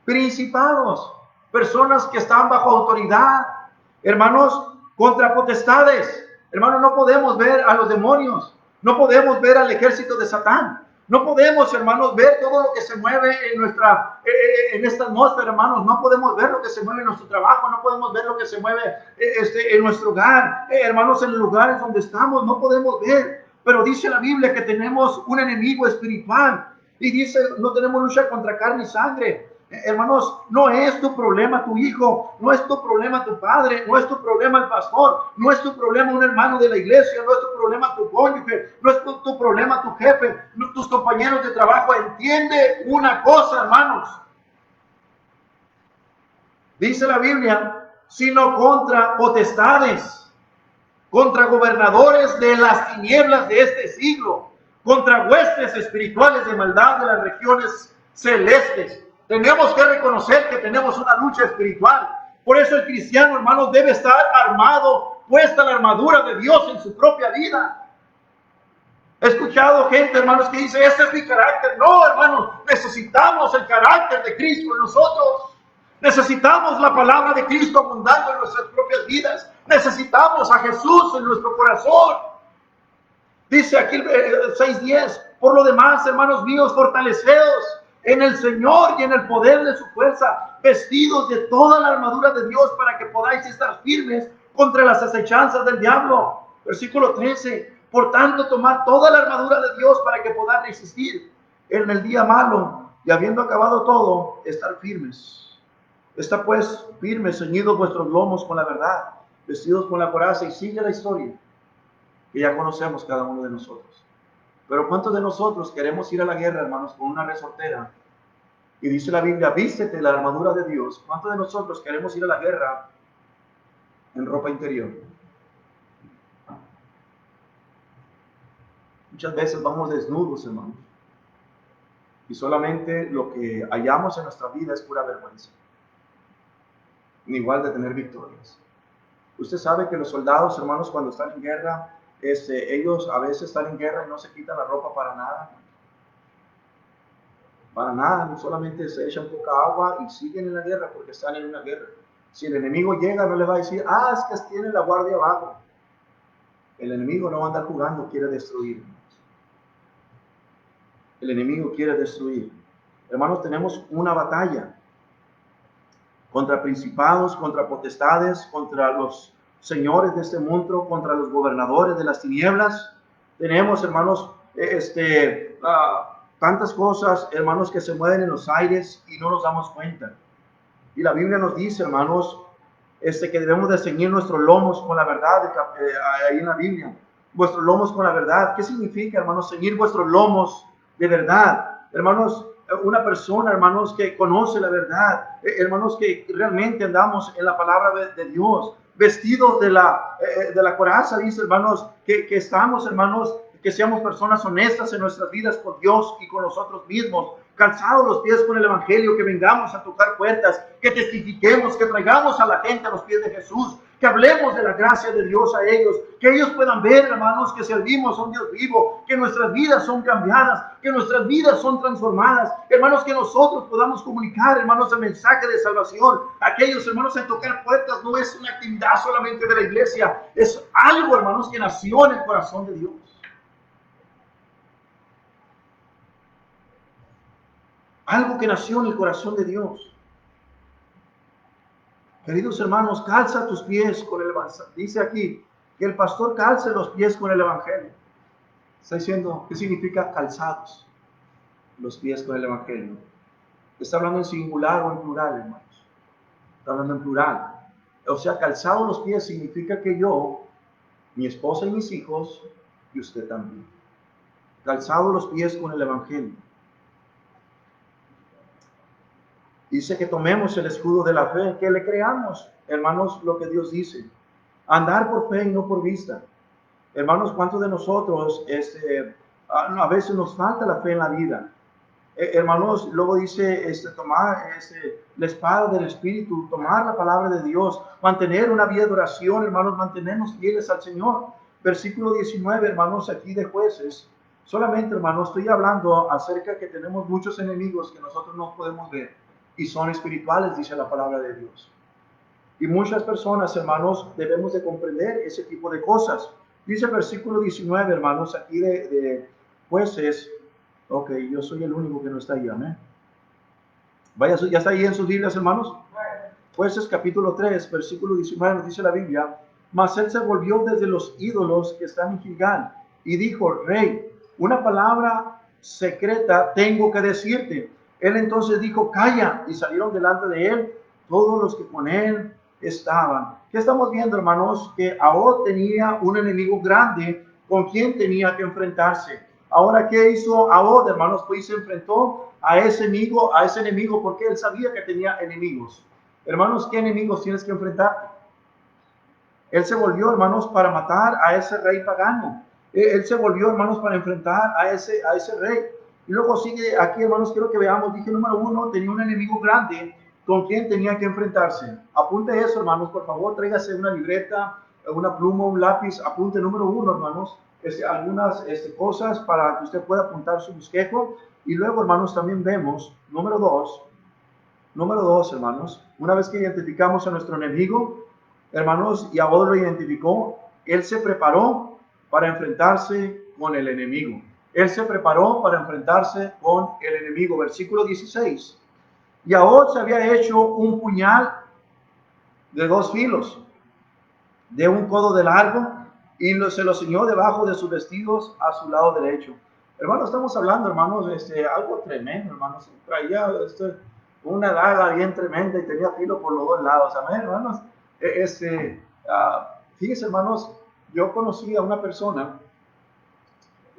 Principados, personas que están bajo autoridad, hermanos, contra potestades. Hermanos, no podemos ver a los demonios, no podemos ver al ejército de Satán, no podemos, hermanos, ver todo lo que se mueve en esta atmósfera, hermanos, no podemos ver lo que se mueve en nuestro trabajo, no podemos ver lo que se mueve en nuestro hogar, hermanos, en los lugares donde estamos, no podemos ver, pero dice la Biblia que tenemos un enemigo espiritual y dice, no tenemos lucha contra carne y sangre. Hermanos, no es tu problema tu hijo, no es tu problema tu padre, no es tu problema el pastor, no es tu problema un hermano de la iglesia, no es tu problema tu cónyuge, no es tu problema tu jefe, no, tus compañeros de trabajo. Entiende una cosa, hermanos. Dice la Biblia, sino contra potestades, contra gobernadores de las tinieblas de este siglo, contra huestes espirituales de maldad de las regiones celestes. Tenemos que reconocer que tenemos una lucha espiritual. Por eso el cristiano, hermanos, debe estar armado, puesta la armadura de Dios en su propia vida. He escuchado gente, hermanos, que dice, este es mi carácter. No, hermanos, necesitamos el carácter de Cristo en nosotros. Necesitamos la palabra de Cristo abundando en nuestras propias vidas. Necesitamos a Jesús en nuestro corazón. Dice aquí el 6:10, por lo demás, hermanos míos, fortaleceos en el Señor y en el poder de su fuerza, vestidos de toda la armadura de Dios para que podáis estar firmes contra las acechanzas del diablo. Versículo 13, por tanto, tomad toda la armadura de Dios para que podáis resistir en el día malo y habiendo acabado todo, estar firmes. Está pues firmes, ceñidos vuestros lomos con la verdad, vestidos con la coraza, y sigue la historia que ya conocemos cada uno de nosotros. Pero ¿cuántos de nosotros queremos ir a la guerra, hermanos, con una resortera? Y dice la Biblia, vístete la armadura de Dios. ¿Cuántos de nosotros queremos ir a la guerra en ropa interior? Muchas veces vamos desnudos, hermanos. Y solamente lo que hallamos en nuestra vida es pura vergüenza. Igual de tener victorias. Usted sabe que los soldados, hermanos, cuando están en guerra, ellos a veces están en guerra y no se quitan la ropa para nada. Para nada, solamente se echan poca agua y siguen en la guerra porque están en una guerra. Si el enemigo llega, no le va a decir, es que tiene la guardia abajo. El enemigo no va a andar jugando, quiere destruir. El enemigo quiere destruir. Hermanos, tenemos una batalla contra principados, contra potestades, contra los señores de este mundo, contra los gobernadores de las tinieblas. Tenemos, hermanos, tantas cosas, hermanos, que se mueven en los aires y no nos damos cuenta. Y la Biblia nos dice, hermanos, que debemos de ceñir nuestros lomos con la verdad, ahí en la Biblia. Vuestros lomos con la verdad. ¿Qué significa, hermanos, ceñir vuestros lomos de verdad? Hermanos, una persona, hermanos, que conoce la verdad, hermanos, que realmente andamos en la palabra de Dios, vestidos de la coraza, dice, hermanos, que estamos, hermanos, que seamos personas honestas en nuestras vidas con Dios y con nosotros mismos, calzados los pies con el Evangelio, que vengamos a tocar puertas, que testifiquemos, que traigamos a la gente a los pies de Jesús, que hablemos de la gracia de Dios a ellos, que ellos puedan ver, hermanos, que servimos a un Dios vivo, que nuestras vidas son cambiadas, que nuestras vidas son transformadas, hermanos, que nosotros podamos comunicar, hermanos, el mensaje de salvación. Aquellos, hermanos, en tocar puertas no es una actividad solamente de la iglesia, es algo, hermanos, que nació en el corazón de Dios. Algo que nació en el corazón de Dios. Queridos hermanos, calza tus pies con el evangelio. Dice aquí que el pastor calce los pies con el evangelio. Está diciendo, ¿qué significa calzados los pies con el evangelio? ¿Está hablando en singular o en plural, hermanos? Está hablando en plural. O sea, calzados los pies significa que yo, mi esposa y mis hijos, y usted también. Calzados los pies con el evangelio. Dice que tomemos el escudo de la fe, que le creamos, hermanos, lo que Dios dice. Andar por fe y no por vista. Hermanos, ¿cuántos de nosotros a veces nos falta la fe en la vida? Hermanos, luego dice tomar la espada del Espíritu, tomar la palabra de Dios, mantener una vida de oración, hermanos, mantenernos fieles al Señor. Versículo 19, hermanos, aquí de Jueces. Solamente, hermanos, estoy hablando acerca que tenemos muchos enemigos que nosotros no podemos ver. Y son espirituales, dice la palabra de Dios. Y muchas personas, hermanos, debemos de comprender ese tipo de cosas. Dice el versículo 19, hermanos, aquí de Jueces. Ok, yo soy el único que no está ahí, amén. Vaya, ¿ya está ahí en sus Biblias, hermanos? Jueces capítulo 3, versículo 19, nos dice la Biblia. Mas él se volvió desde los ídolos que están en Gilgal y dijo, Rey, una palabra secreta tengo que decirte. Él entonces dijo, calla, y salieron delante de él todos los que con él estaban. ¿Qué estamos viendo, hermanos? Que Ahod tenía un enemigo grande con quien tenía que enfrentarse. Ahora, ¿qué hizo Ahod, hermanos? Pues se enfrentó a ese enemigo porque él sabía que tenía enemigos. Hermanos, ¿qué enemigos tienes que enfrentarte? Él se volvió, hermanos, para matar a ese rey pagano. Él se volvió, hermanos, para enfrentar a ese rey. Y luego sigue aquí, hermanos, quiero que veamos. Dije, número 1, tenía un enemigo grande con quien tenía que enfrentarse. Apunte eso, hermanos, por favor, tráigase una libreta, una pluma, un lápiz. Apunte número 1, hermanos, algunas cosas para que usted pueda apuntar su bosquejo. Y luego, hermanos, también vemos, número 2, hermanos, una vez que identificamos a nuestro enemigo, hermanos, y Ahod lo identificó, él se preparó para enfrentarse con el enemigo. Él se preparó para enfrentarse con el enemigo. Versículo 16. Y Ahod se había hecho un puñal de 2 filos, de un codo de largo, y se lo ciñó debajo de sus vestidos a su lado derecho. Hermanos, estamos hablando, hermanos, algo tremendo, hermanos. Traía una daga bien tremenda y tenía filo por los 2 lados. Amén, hermanos. Fíjense, hermanos, yo conocí a una persona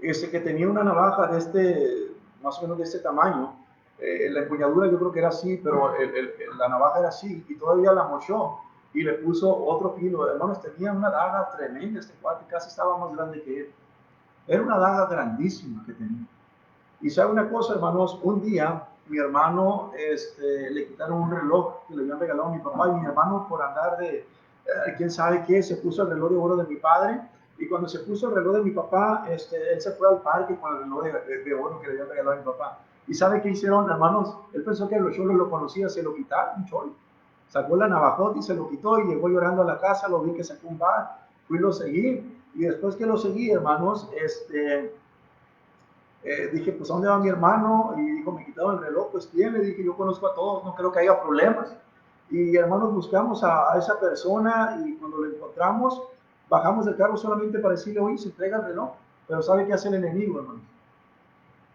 que tenía una navaja más o menos de este tamaño. La empuñadura yo creo que era así, pero la navaja era así, y todavía la mochó y le puso otro filo. Hermanos, tenía una daga tremenda, este cuate casi estaba más grande que él. Era una daga grandísima que tenía. Y sabe una cosa, hermanos, un día mi hermano le quitaron un reloj que le habían regalado a mi papá, y mi hermano, por andar de quién sabe qué, se puso el reloj de oro de mi padre. Y cuando se puso el reloj de mi papá, él se fue al parque con el reloj de oro que le habían regalado a mi papá. ¿Y sabe qué hicieron, hermanos? Él pensó que los cholos lo conocía, se lo quitaron, un cholo. Sacó la navajota y se lo quitó, y llegó llorando a la casa. Lo vi que sacó un bar, fui y lo seguí. Y después que lo seguí, hermanos, dije, pues ¿a dónde va mi hermano? Y dijo, me quitaron el reloj. Pues ¿quién? Le dije, yo conozco a todos, no creo que haya problemas. Y hermanos, buscamos a esa persona, y cuando lo encontramos, bajamos del carro solamente para decirle, oye, se entrega el reloj. Pero ¿sabe qué hace el enemigo, hermanos?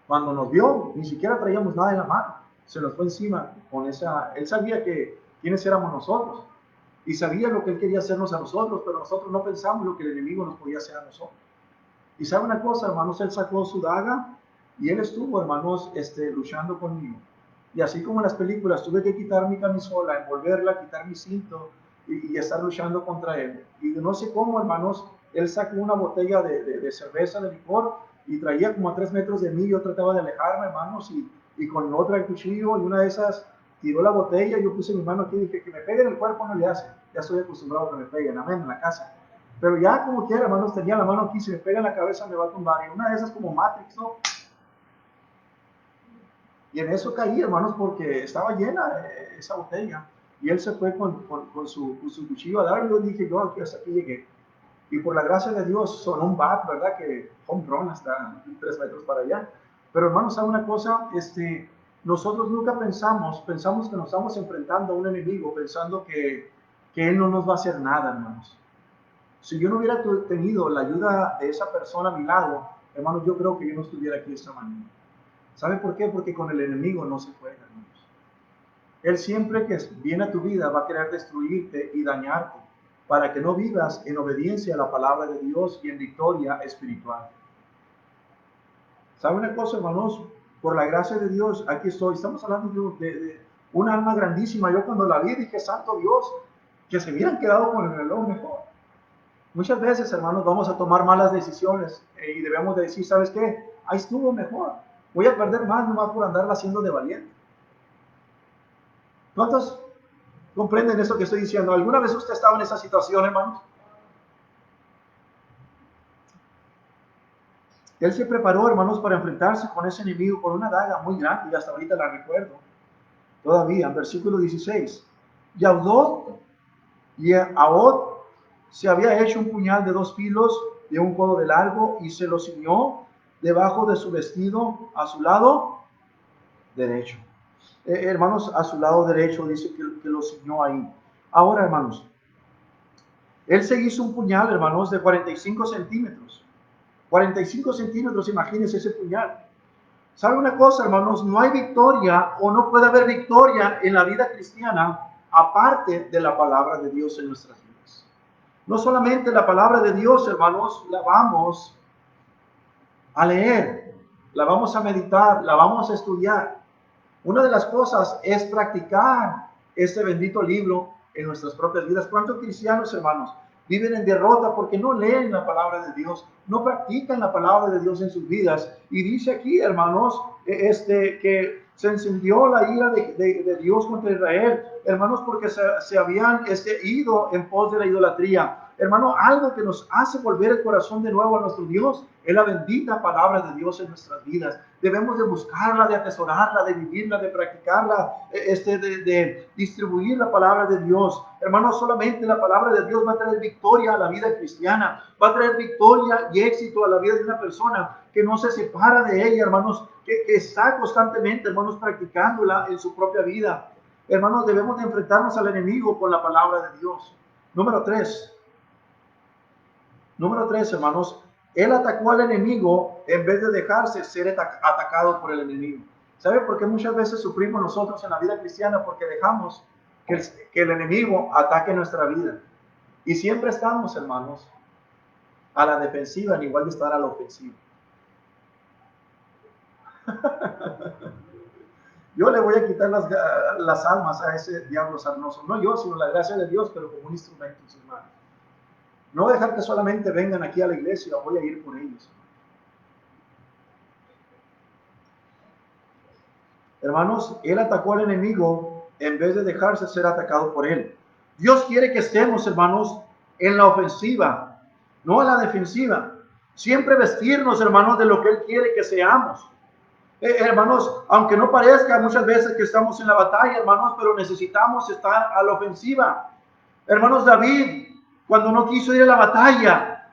Cuando nos vio, ni siquiera traíamos nada en la mano. Se nos fue encima con esa. Él sabía quiénes éramos nosotros. Y sabía lo que él quería hacernos a nosotros, pero nosotros no pensamos lo que el enemigo nos podía hacer a nosotros. Y sabe una cosa, hermanos, él sacó su daga y él estuvo, hermanos, luchando conmigo. Y así como en las películas, tuve que quitar mi camisola, envolverla, quitar mi cinto y estar luchando contra él. Y no sé cómo, hermanos, él sacó una botella de cerveza, de licor, y traía como a 3 metros de mí. Yo trataba de alejarme, hermanos, y con otra el cuchillo, y una de esas tiró la botella. Yo puse mi mano aquí y dije, que me peguen el cuerpo no le hace. Ya estoy acostumbrado a que me peguen, amén, en la casa. Pero ya como quiera, hermanos, tenía la mano aquí, si me pega en la cabeza me va a tumbar. Y una de esas como Matrix, ¿no? Y en eso caí, hermanos, porque estaba llena esa botella. Y él se fue con su cuchillo a darle. Yo dije, yo aquí hasta aquí llegué. Y por la gracia de Dios, sonó un bat, ¿verdad? Que home run hasta 3 metros para allá. Pero hermanos, ¿sabe una cosa? Nosotros nunca pensamos que nos estamos enfrentando a un enemigo, pensando que él no nos va a hacer nada, hermanos. Si yo no hubiera tenido la ayuda de esa persona a mi lado, hermanos, yo creo que yo no estuviera aquí de esta manera. ¿Sabe por qué? Porque con el enemigo no se juega, hermanos. Él siempre que viene a tu vida va a querer destruirte y dañarte, para que no vivas en obediencia a la palabra de Dios y en victoria espiritual. ¿Sabe una cosa, hermanos? Por la gracia de Dios, aquí estoy. Estamos hablando de un alma grandísima. Yo cuando la vi dije, santo Dios, que se hubieran quedado con el reloj mejor. Muchas veces, hermanos, vamos a tomar malas decisiones y debemos de decir, ¿sabes qué? Ahí estuvo mejor. Voy a perder más nomás por andarla haciendo de valiente. ¿Cuántos comprenden esto que estoy diciendo? ¿Alguna vez usted ha estado en esa situación, hermanos? Él se preparó, hermanos, para enfrentarse con ese enemigo con una daga muy grande, y hasta ahorita la recuerdo. Todavía, en versículo 16. Y Ahod se había hecho un puñal de 2 filos de un codo de largo, y se lo ciñó debajo de su vestido a su lado derecho. Hermanos, a su lado derecho dice que lo ciñó ahí. Ahora, hermanos, él se hizo un puñal, hermanos, de 45 centímetros. 45 centímetros, imagínense ese puñal. ¿Sabe una cosa, hermanos? No hay victoria, o no puede haber victoria en la vida cristiana aparte de la palabra de Dios en nuestras vidas. No solamente la palabra de Dios, hermanos, la vamos a leer, la vamos a meditar, la vamos a estudiar. Una de las cosas es practicar este bendito libro en nuestras propias vidas. ¿Cuántos cristianos, hermanos, viven en derrota porque no leen la palabra de Dios, no practican la palabra de Dios en sus vidas? Y dice aquí, hermanos, que se encendió la ira de Dios contra Israel, hermanos, porque se habían ido en pos de la idolatría. Hermano, algo que nos hace volver el corazón de nuevo a nuestro Dios es la bendita palabra de Dios en nuestras vidas. Debemos de buscarla, de atesorarla, de vivirla, de practicarla, de distribuir la palabra de Dios. Hermano, solamente la palabra de Dios va a traer victoria a la vida cristiana, va a traer victoria y éxito a la vida de una persona que no se separa de ella, hermanos, que está constantemente, hermanos, practicándola en su propia vida. Hermanos, debemos de enfrentarnos al enemigo con la palabra de Dios. Número 3, hermanos, él atacó al enemigo en vez de dejarse ser atacado por el enemigo. ¿Sabe por qué muchas veces sufrimos nosotros en la vida cristiana? Porque dejamos que el enemigo ataque nuestra vida. Y siempre estamos, hermanos, a la defensiva en igual de estar a la ofensiva. Yo le voy a quitar las almas a ese diablo sarnoso. No yo, sino la gracia de Dios, pero como un instrumento en sus manos. No dejar que solamente vengan aquí a la iglesia, voy a ir por ellos. Hermanos, él atacó al enemigo en vez de dejarse ser atacado por él. Dios quiere que estemos, hermanos, en la ofensiva, no en la defensiva. Siempre vestirnos, hermanos, de lo que Él quiere que seamos. Hermanos, aunque no parezca muchas veces que estamos en la batalla, hermanos, pero necesitamos estar a la ofensiva. Hermanos, David, cuando no quiso ir a la batalla,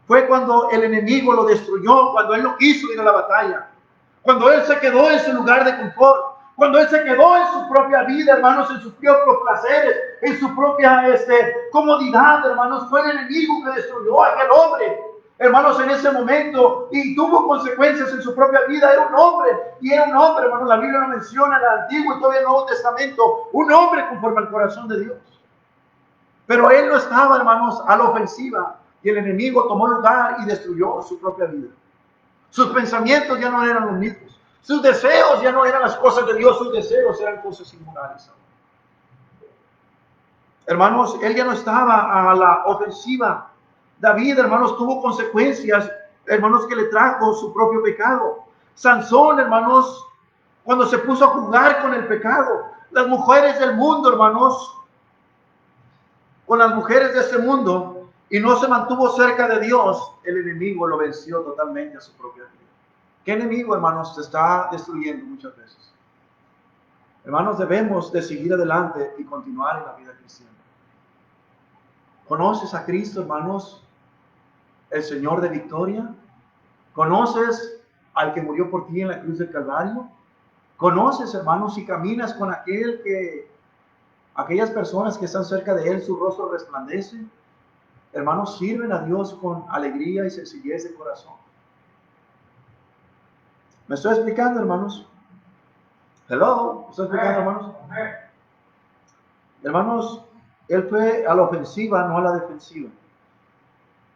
fue cuando el enemigo lo destruyó, cuando él no quiso ir a la batalla. Cuando él se quedó en su lugar de confort, cuando él se quedó en su propia vida, hermanos, en sus propios placeres, en su propia comodidad, hermanos, fue el enemigo que destruyó a aquel hombre. Hermanos, en ese momento, y tuvo consecuencias en su propia vida, era un hombre, hermanos, la Biblia lo menciona en el Antiguo y todavía en el Nuevo Testamento, un hombre conforme al corazón de Dios. Pero él no estaba, hermanos, a la ofensiva, y el enemigo tomó lugar y destruyó su propia vida. Sus pensamientos ya no eran los mismos. Sus deseos ya no eran las cosas de Dios, sus deseos eran cosas inmorales. Hermanos, él ya no estaba a la ofensiva. David, hermanos, tuvo consecuencias, hermanos, que le trajo su propio pecado. Sansón, hermanos, cuando se puso a jugar con el pecado. Las mujeres del mundo, hermanos, con las mujeres de este mundo, y no se mantuvo cerca de Dios, el enemigo lo venció totalmente a su propia vida. ¿Qué enemigo, hermanos, te está destruyendo muchas veces? Hermanos, debemos de seguir adelante y continuar en la vida cristiana. ¿Conoces a Cristo, hermanos, el Señor de victoria? ¿Conoces al que murió por ti en la cruz del Calvario? ¿Conoces, hermanos, si caminas con aquellas personas que están cerca de Él, su rostro resplandece? Hermanos, sirven a Dios con alegría y sencillez de corazón. ¿Me estoy explicando, hermanos? Hello, ¿me estoy explicando, hermanos? Hermanos, él fue a la ofensiva, no a la defensiva.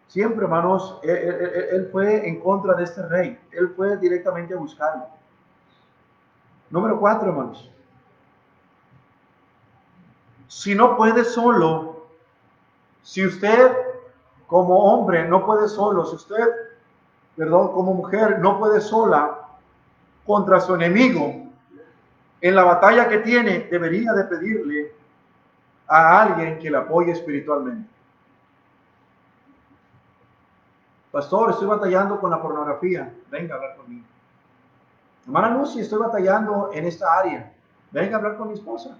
Siempre, hermanos, él fue en contra de este rey. Él fue directamente a buscarlo. Número 4, hermanos. Si no puede solo, si usted como hombre no puede solo, si usted, perdón, como mujer no puede sola contra su enemigo, en la batalla que tiene, debería de pedirle a alguien que le apoye espiritualmente. Pastor, estoy batallando con la pornografía. Venga a hablar conmigo. Hermana Lucy, estoy batallando en esta área. Venga a hablar con mi esposa.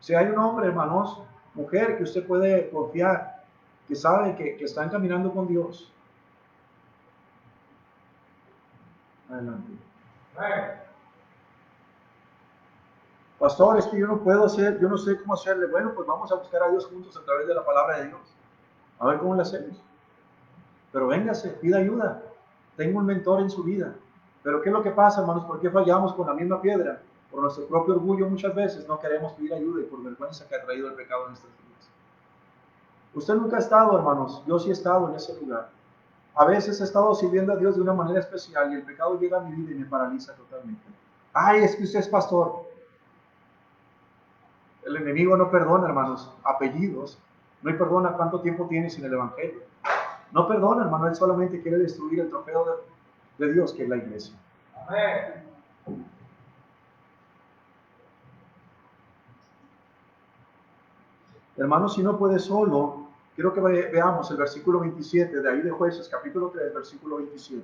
Si hay un hombre, hermanos, mujer, que usted puede confiar, que sabe que están caminando con Dios. Adelante. Pastor, es que yo no puedo hacer, yo no sé cómo hacerle. Bueno, pues vamos a buscar a Dios juntos a través de la palabra de Dios. A ver cómo le hacemos. Pero véngase, pida ayuda. Tengo un mentor en su vida. Pero ¿qué es lo que pasa, hermanos? ¿Por qué fallamos con la misma piedra? Por nuestro propio orgullo muchas veces no queremos pedir ayuda y por vergüenza que ha traído el pecado en nuestras vidas. Usted nunca ha estado, hermanos. Yo sí he estado en ese lugar. A veces he estado sirviendo a Dios de una manera especial y el pecado llega a mi vida y me paraliza totalmente. Ay, es que usted es pastor. El enemigo no perdona, hermanos, apellidos. No perdona cuánto tiempo tienes en el Evangelio. No perdona, hermano. Él solamente quiere destruir el trofeo de Dios, que es la iglesia. Amén. Hermanos, si no puede solo, quiero que veamos el versículo 27, de ahí de Jueces, capítulo 3, versículo 27.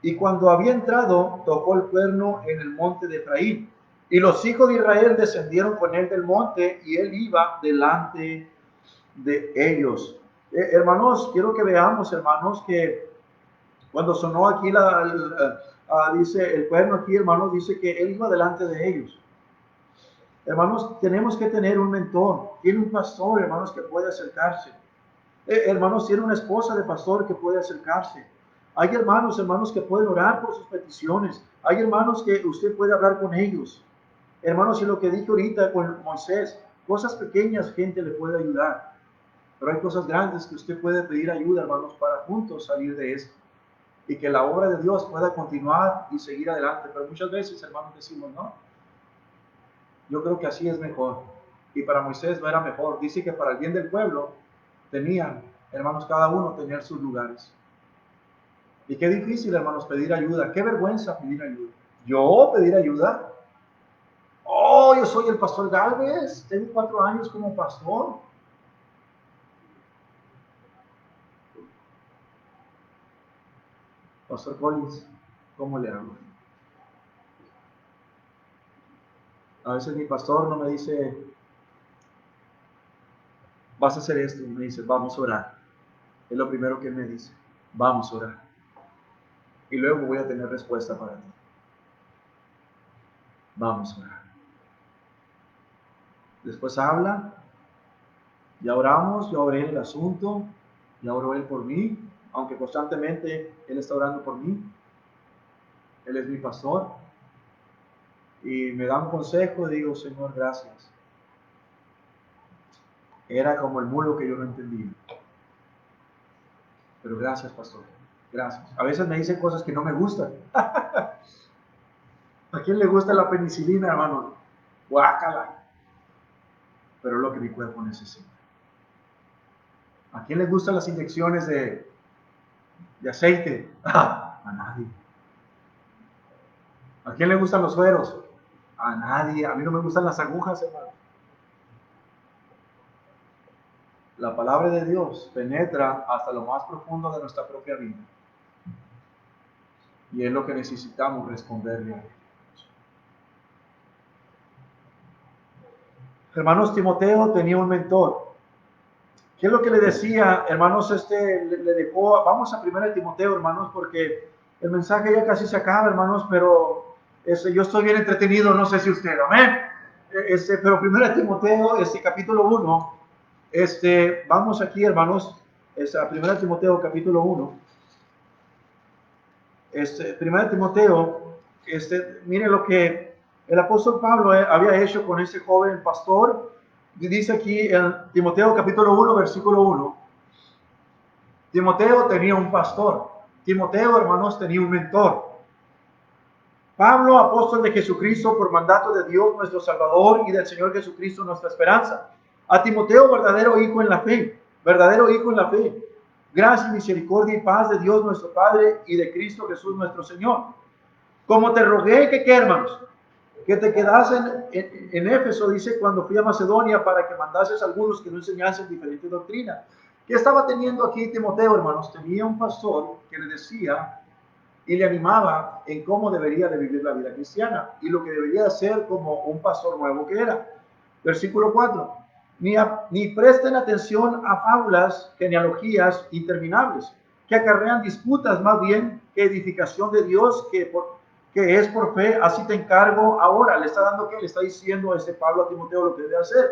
Y cuando había entrado, tocó el cuerno en el monte de Efraín. Y los hijos de Israel descendieron con él del monte, y él iba delante de ellos. Hermanos, quiero que veamos, hermanos, que cuando sonó aquí dice el cuerno aquí, hermanos, dice que él iba delante de ellos. Hermanos, tenemos que tener un mentor. Tiene un pastor, hermanos, que puede acercarse. Hermanos, tiene una esposa de pastor que puede acercarse. Hay hermanos que pueden orar por sus peticiones. Hay hermanos que usted puede hablar con ellos. Hermanos, y lo que dije ahorita con Moisés, cosas pequeñas gente le puede ayudar. Pero hay cosas grandes que usted puede pedir ayuda, hermanos, para juntos salir de esto. Y que la obra de Dios pueda continuar y seguir adelante. Pero muchas veces, hermanos, decimos, no, yo creo que así es mejor. Y para Moisés no era mejor. Dice que para el bien del pueblo tenían, hermanos, cada uno tener sus lugares. Y qué difícil, hermanos, pedir ayuda. Qué vergüenza pedir ayuda. ¿Yo pedir ayuda? Oh, yo soy el pastor Galvez. Tengo 4 años como pastor. Pastor Collins, ¿cómo le hago? A veces mi pastor no me dice, vas a hacer esto. Me dice, vamos a orar. Es lo primero que él me dice. Vamos a orar. Y luego voy a tener respuesta para ti. Vamos a orar. Después habla. Ya oramos, ya oré el asunto. Ya oró él por mí. Aunque constantemente él está orando por mí. Él es mi pastor. Y me da un consejo y digo, Señor, gracias. Era como el mulo que yo no entendía. Pero gracias, pastor. Gracias. A veces me dicen cosas que no me gustan. ¿A quién le gusta la penicilina, hermano? Guácala. Pero es lo que mi cuerpo necesita. ¿A quién le gustan las inyecciones de aceite? A nadie. ¿A quién le gustan los sueros? A nadie. A mí no me gustan las agujas, hermano. La palabra de Dios penetra hasta lo más profundo de nuestra propia vida. Y es lo que necesitamos responderle a Él. Hermanos, Timoteo tenía un mentor. ¿Qué es lo que le decía, hermanos? Le dejó, vamos a 1 Timoteo, hermanos, porque el mensaje ya casi se acaba, hermanos, pero yo estoy bien entretenido, no sé si usted, amén. Pero 1 Timoteo, capítulo 1, vamos aquí, hermanos, a 1 Timoteo, capítulo 1. 1 Timoteo, mire lo que el apóstol Pablo había hecho con ese joven pastor. Dice aquí en Timoteo capítulo 1, versículo 1. Timoteo tenía un pastor. Timoteo, hermanos, tenía un mentor. Pablo, apóstol de Jesucristo, por mandato de Dios nuestro Salvador y del Señor Jesucristo nuestra esperanza. A Timoteo, verdadero hijo en la fe. Verdadero hijo en la fe. Gracia, misericordia y paz de Dios nuestro Padre y de Cristo Jesús nuestro Señor. Como te rogué que, ¿qué, hermanos? Que te quedasen en Éfeso, dice, cuando fui a Macedonia, para que mandases a algunos que no enseñasen diferente doctrina. ¿Qué estaba teniendo aquí Timoteo, hermanos? Tenía un pastor que le decía y le animaba en cómo debería de vivir la vida cristiana y lo que debería hacer como un pastor nuevo que era. Versículo 4. Ni presten atención a fábulas, genealogías interminables, que acarrean disputas más bien que edificación de Dios, que es por fe. Así te encargo ahora. Le está dando, ¿qué? Le está diciendo Pablo a Timoteo lo que debe hacer.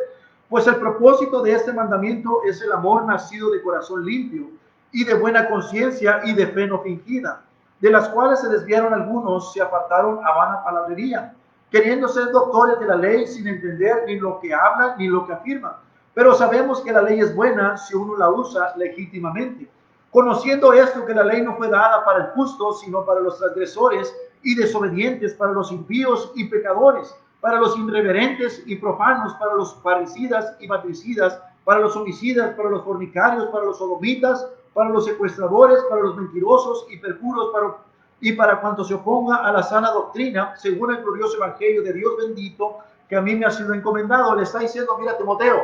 Pues el propósito de este mandamiento es el amor nacido de corazón limpio y de buena conciencia y de fe no fingida, de las cuales se desviaron algunos, se apartaron a vana palabrería, queriendo ser doctores de la ley sin entender ni lo que hablan ni lo que afirman. Pero sabemos que la ley es buena si uno la usa legítimamente, conociendo esto, que la ley no fue dada para el justo, sino para los transgresores y desobedientes, para los impíos y pecadores, para los irreverentes y profanos, para los parricidas y matricidas, para los homicidas, para los fornicarios, para los sodomitas, para los secuestradores, para los mentirosos y perjuros, y para cuanto se oponga a la sana doctrina, según el glorioso evangelio de Dios bendito, que a mí me ha sido encomendado. Le está diciendo, mira, Timoteo,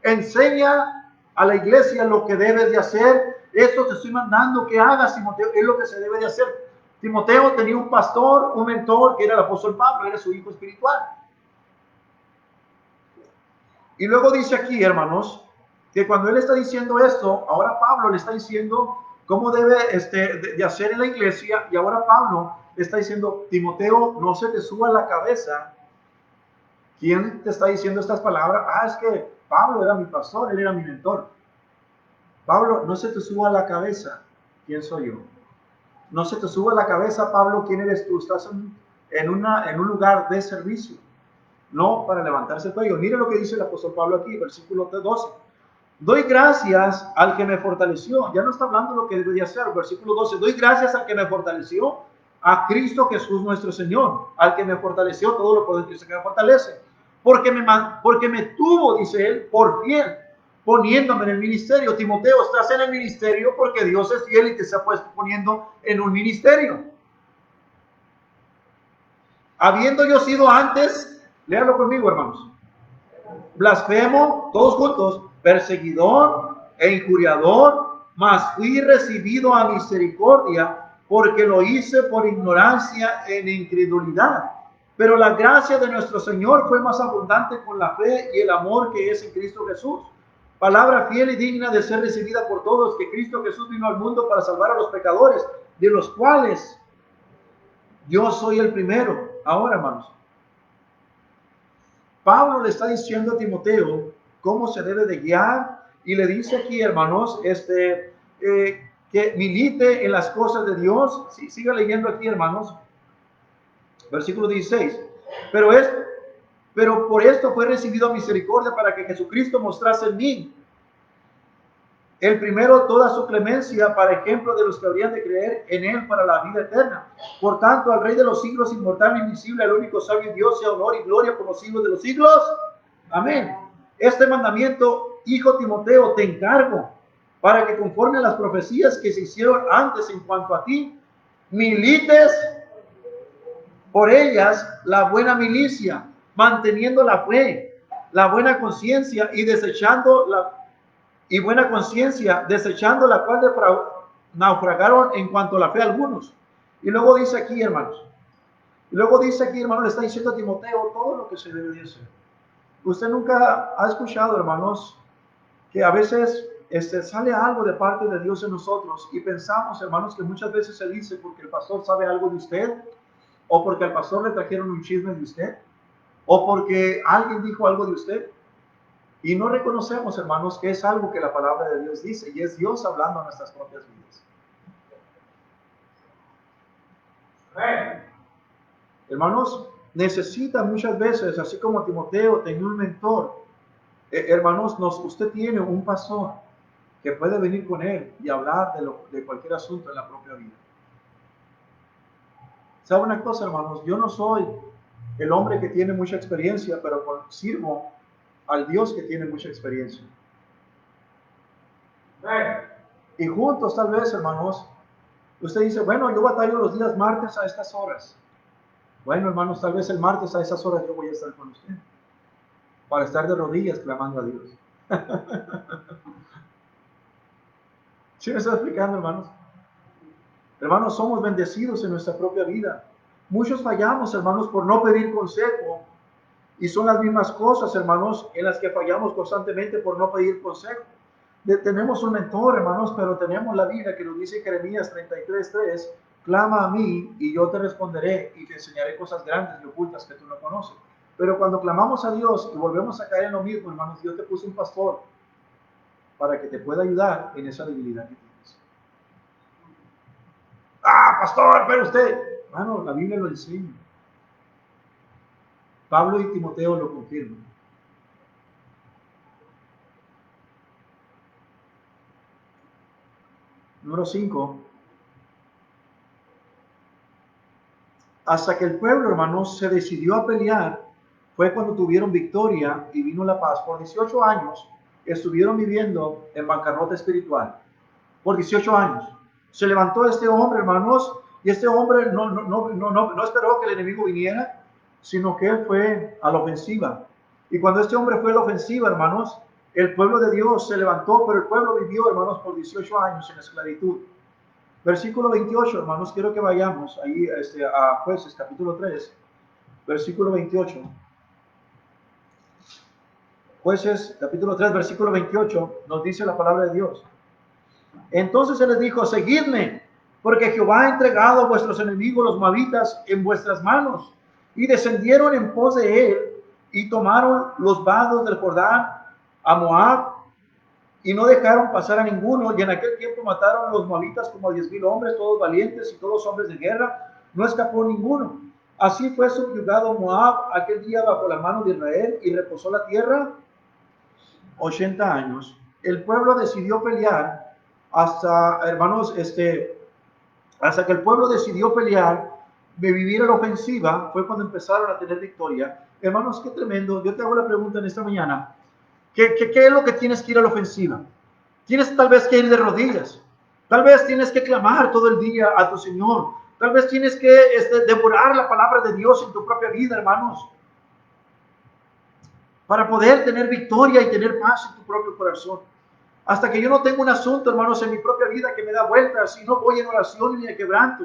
enseña a la iglesia lo que debes de hacer. Esto te estoy mandando que hagas, Timoteo, es lo que se debe de hacer. Timoteo tenía un pastor, un mentor, que era el apóstol Pablo, era su hijo espiritual. Y luego dice aquí, hermanos, que cuando él está diciendo esto, ahora Pablo le está diciendo cómo debe de hacer en la iglesia, y ahora Pablo le está diciendo, Timoteo, no se te suba la cabeza. ¿Quién te está diciendo estas palabras? Es que Pablo era mi pastor, él era mi mentor. Pablo, no se te suba la cabeza. ¿Quién soy yo? No se te suba la cabeza, Pablo, ¿quién eres tú? Estás en un lugar de servicio, no para levantarse el cuello. Mire lo que dice el apóstol Pablo aquí, versículo 12. Doy gracias al que me fortaleció. Ya no está hablando de lo que debería hacer. Versículo 12. Doy gracias al que me fortaleció, a Cristo Jesús nuestro Señor. Al que me fortaleció, todo lo puede Cristo que me fortalece. Porque me tuvo, dice él, por fiel, poniéndome en el ministerio. Timoteo, estás en el ministerio porque Dios es fiel y te está poniendo en un ministerio. Habiendo yo sido antes, léalo conmigo, hermanos, blasfemo, todos juntos, perseguidor e injuriador, mas fui recibido a misericordia, porque lo hice por ignorancia en incredulidad. Pero la gracia de nuestro Señor fue más abundante con la fe y el amor que es en Cristo Jesús. Palabra fiel y digna de ser recibida por todos, que Cristo Jesús vino al mundo para salvar a los pecadores, de los cuales yo soy el primero. Ahora, hermanos, Pablo le está diciendo a Timoteo cómo se debe de guiar, y le dice aquí, hermanos, que milite en las cosas de Dios. Sí, siga leyendo aquí, hermanos. Versículo 16. Pero por esto fue recibido misericordia, para que Jesucristo mostrase en mí el primero toda su clemencia, para ejemplo de los que habrían de creer en él para la vida eterna. Por tanto, al Rey de los siglos, inmortal e invisible, al único sabio Dios, sea honor y gloria por los siglos de los siglos. Amén. Este mandamiento, hijo Timoteo, te encargo, para que conforme a las profecías que se hicieron antes en cuanto a ti, milites por ellas la buena milicia, manteniendo la fe, la buena conciencia y desechando la cual naufragaron en cuanto a la fe algunos. Y luego dice aquí, hermanos, le está diciendo a Timoteo todo lo que se debe de hacer. Usted nunca ha escuchado, hermanos, que a veces sale algo de parte de Dios en nosotros y pensamos, hermanos, que muchas veces se dice porque el pastor sabe algo de usted, o porque al pastor le trajeron un chisme de usted, o porque alguien dijo algo de usted. Y no reconocemos, hermanos, que es algo que la palabra de Dios dice, y es Dios hablando a nuestras propias vidas. Hermanos, necesita muchas veces, así como Timoteo tenía un mentor, hermanos, usted tiene un pastor que puede venir con él y hablar de cualquier asunto en la propia vida. ¿Sabe una cosa, hermanos? Yo no soy el hombre que tiene mucha experiencia, pero sirvo al Dios que tiene mucha experiencia. Y juntos, tal vez, hermanos, usted dice, bueno, yo batallo los días martes a estas horas. Bueno, hermanos, tal vez el martes a esas horas yo voy a estar con usted, para estar de rodillas clamando a Dios. ¿Sí me está explicando, hermanos? Hermanos, somos bendecidos en nuestra propia vida. Muchos fallamos, hermanos, por no pedir consejo. Y son las mismas cosas, hermanos, en las que fallamos constantemente por no pedir consejo. Tenemos un mentor, hermanos, pero tenemos la Biblia que nos dice Jeremías 33:3, clama a mí y yo te responderé y te enseñaré cosas grandes y ocultas que tú no conoces. Pero cuando clamamos a Dios y volvemos a caer en lo mismo, hermanos, Dios te puso un pastor para que te pueda ayudar en esa debilidad que tienes. Ah, pastor, pero usted, hermano, la Biblia lo enseña. Pablo y Timoteo lo confirman. Número 5. Hasta que el pueblo, hermanos, se decidió a pelear, fue cuando tuvieron victoria y vino la paz. Por 18 años estuvieron viviendo en bancarrota espiritual. Por 18 años. Se levantó este hombre, hermanos, y este hombre no esperó que el enemigo viniera, sino que él fue a la ofensiva. Y cuando este hombre fue a la ofensiva, hermanos, el pueblo de Dios se levantó, pero el pueblo vivió, hermanos, por 18 años en esclavitud. Versículo 28, hermanos, quiero que vayamos ahí a Jueces, capítulo 3, versículo 28. Jueces, capítulo 3, versículo 28, nos dice la palabra de Dios. Entonces se les dijo, seguidme, porque Jehová ha entregado a vuestros enemigos, los moabitas, en vuestras manos. Y descendieron en pos de él, y tomaron los vados del Jordán a Moab, y no dejaron pasar a ninguno. Y en aquel tiempo mataron a los moabitas como 10,000 hombres, todos valientes y todos hombres de guerra. No escapó ninguno. Así fue subyugado Moab aquel día bajo la mano de Israel, y reposó la tierra 80 años. El pueblo decidió pelear hasta, hermanos, hasta que el pueblo decidió pelear, de vivir a la ofensiva, fue cuando empezaron a tener victoria. Hermanos, qué tremendo. Yo te hago la pregunta en esta mañana. ¿Qué es lo que tienes que ir a la ofensiva? Tienes tal vez que ir de rodillas. Tal vez tienes que clamar todo el día a tu Señor. Tal vez tienes que devorar la palabra de Dios en tu propia vida, hermanos, para poder tener victoria y tener paz en tu propio corazón. Hasta que yo no tengo un asunto, hermanos, en mi propia vida que me da vueltas y no voy en oración ni en quebranto.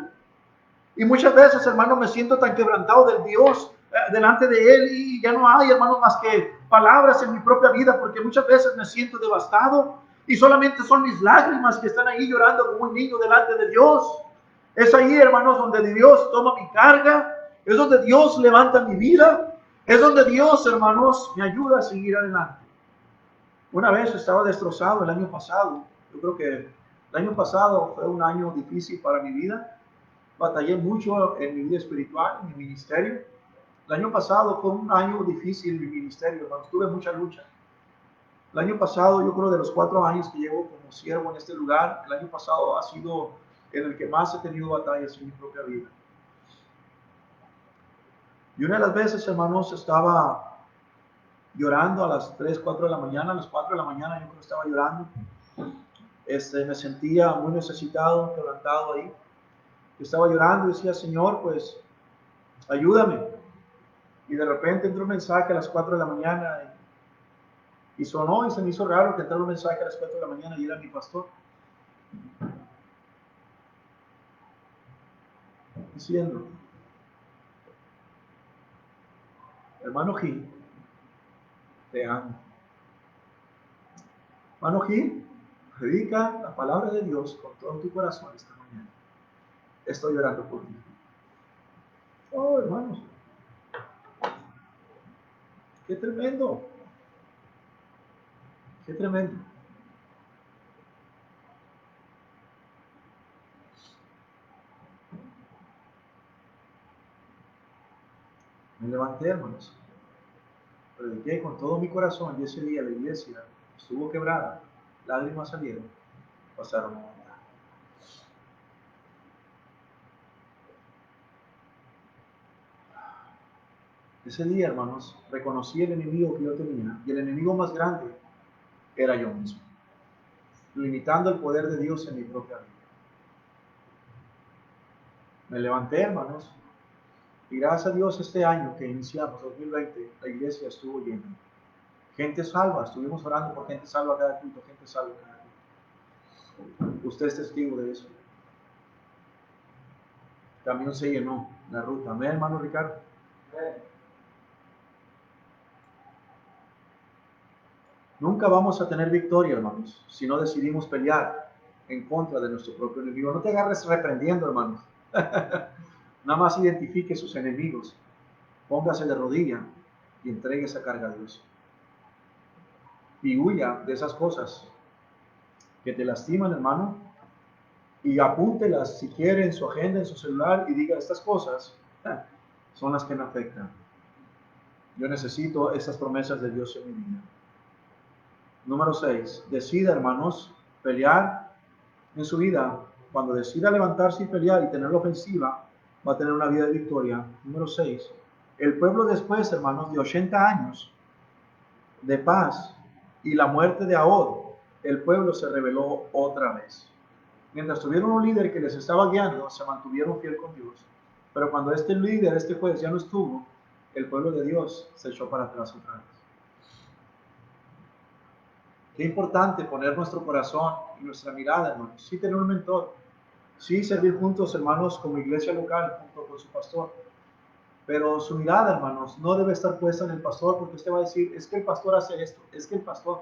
Y muchas veces, hermanos, me siento tan quebrantado del Dios delante de Él y ya no hay, hermanos, más que palabras en mi propia vida, porque muchas veces me siento devastado y solamente son mis lágrimas que están ahí llorando como un niño delante de Dios. Es ahí, hermanos, donde Dios toma mi carga, es donde Dios levanta mi vida, es donde Dios, hermanos, me ayuda a seguir adelante. Una vez estaba destrozado el año pasado. Yo creo que el año pasado fue un año difícil para mi vida. Batallé mucho en mi vida espiritual, en mi ministerio. El año pasado fue un año difícil en mi ministerio, hermanos. Tuve mucha lucha. El año pasado, yo creo de los 4 años que llevo como siervo en este lugar, el año pasado ha sido en el que más he tenido batallas en mi propia vida. Y una de las veces, hermanos, estaba llorando a las 3, 4 de la mañana. A las 4 de la mañana yo creo que estaba llorando. Me sentía muy necesitado, quebrantado ahí. Estaba llorando y decía, Señor, pues, ayúdame. Y de repente entró un mensaje a las 4 de la mañana y sonó y se me hizo raro que entrara un mensaje a las 4 de la mañana y era mi pastor. Diciendo, hermano Gil, te amo. Hermano Gil, predica la palabra de Dios con todo tu corazón esta mañana. Estoy llorando por ti. Oh, hermanos. Qué tremendo. Qué tremendo. Me levanté, hermanos. Prediqué con todo mi corazón y ese día la iglesia estuvo quebrada. Lágrimas salieron. Pasaron a contar. Ese día, hermanos, reconocí el enemigo que yo tenía y el enemigo más grande era yo mismo, limitando el poder de Dios en mi propia vida. Me levanté, hermanos, y gracias a Dios este año que iniciamos, 2020, la iglesia estuvo llena. Gente salva, estuvimos orando por gente salva cada culto, gente salva cada culto. Usted es testigo de eso. El camión se llenó, la ruta. ¿Amén, hermano Ricardo? Nunca vamos a tener victoria, hermanos, si no decidimos pelear en contra de nuestro propio enemigo. No te agarres reprendiendo, hermanos. Nada más identifique sus enemigos, póngase de rodilla y entregue esa carga a Dios. Y huya de esas cosas que te lastiman, hermano, y apúntelas si quiere en su agenda, en su celular, y diga, estas cosas son las que me afectan. Yo necesito esas promesas de Dios en mi vida. Número 6, decida, hermanos, pelear en su vida. Cuando decida levantarse y pelear y tener la ofensiva, va a tener una vida de victoria. Número 6, el pueblo después, hermanos, de 80 años de paz y la muerte de Ahod, el pueblo se rebeló otra vez. Mientras tuvieron un líder que les estaba guiando, se mantuvieron fiel con Dios. Pero cuando este líder, este juez ya no estuvo, el pueblo de Dios se echó para atrás otra vez. Qué importante poner nuestro corazón y nuestra mirada, hermanos. Sí tener un mentor. Sí servir juntos, hermanos, como iglesia local, junto con su pastor. Pero su mirada, hermanos, no debe estar puesta en el pastor, porque usted va a decir, es que el pastor hace esto, es que el pastor.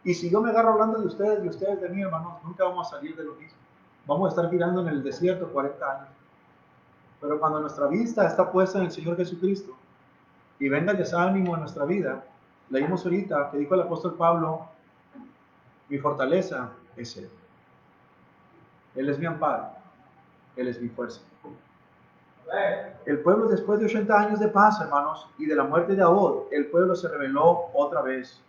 Y si yo me agarro hablando de ustedes y ustedes de mí, hermanos, nunca vamos a salir de lo mismo. Vamos a estar girando en el desierto 40 años. Pero cuando nuestra vista está puesta en el Señor Jesucristo y venga el desánimo en nuestra vida, leímos ahorita que dijo el apóstol Pablo, mi fortaleza es Él. Él es mi amparo. Él es mi fuerza. El pueblo después de 80 años de paz, hermanos, y de la muerte de Ahod, el pueblo se rebeló otra vez.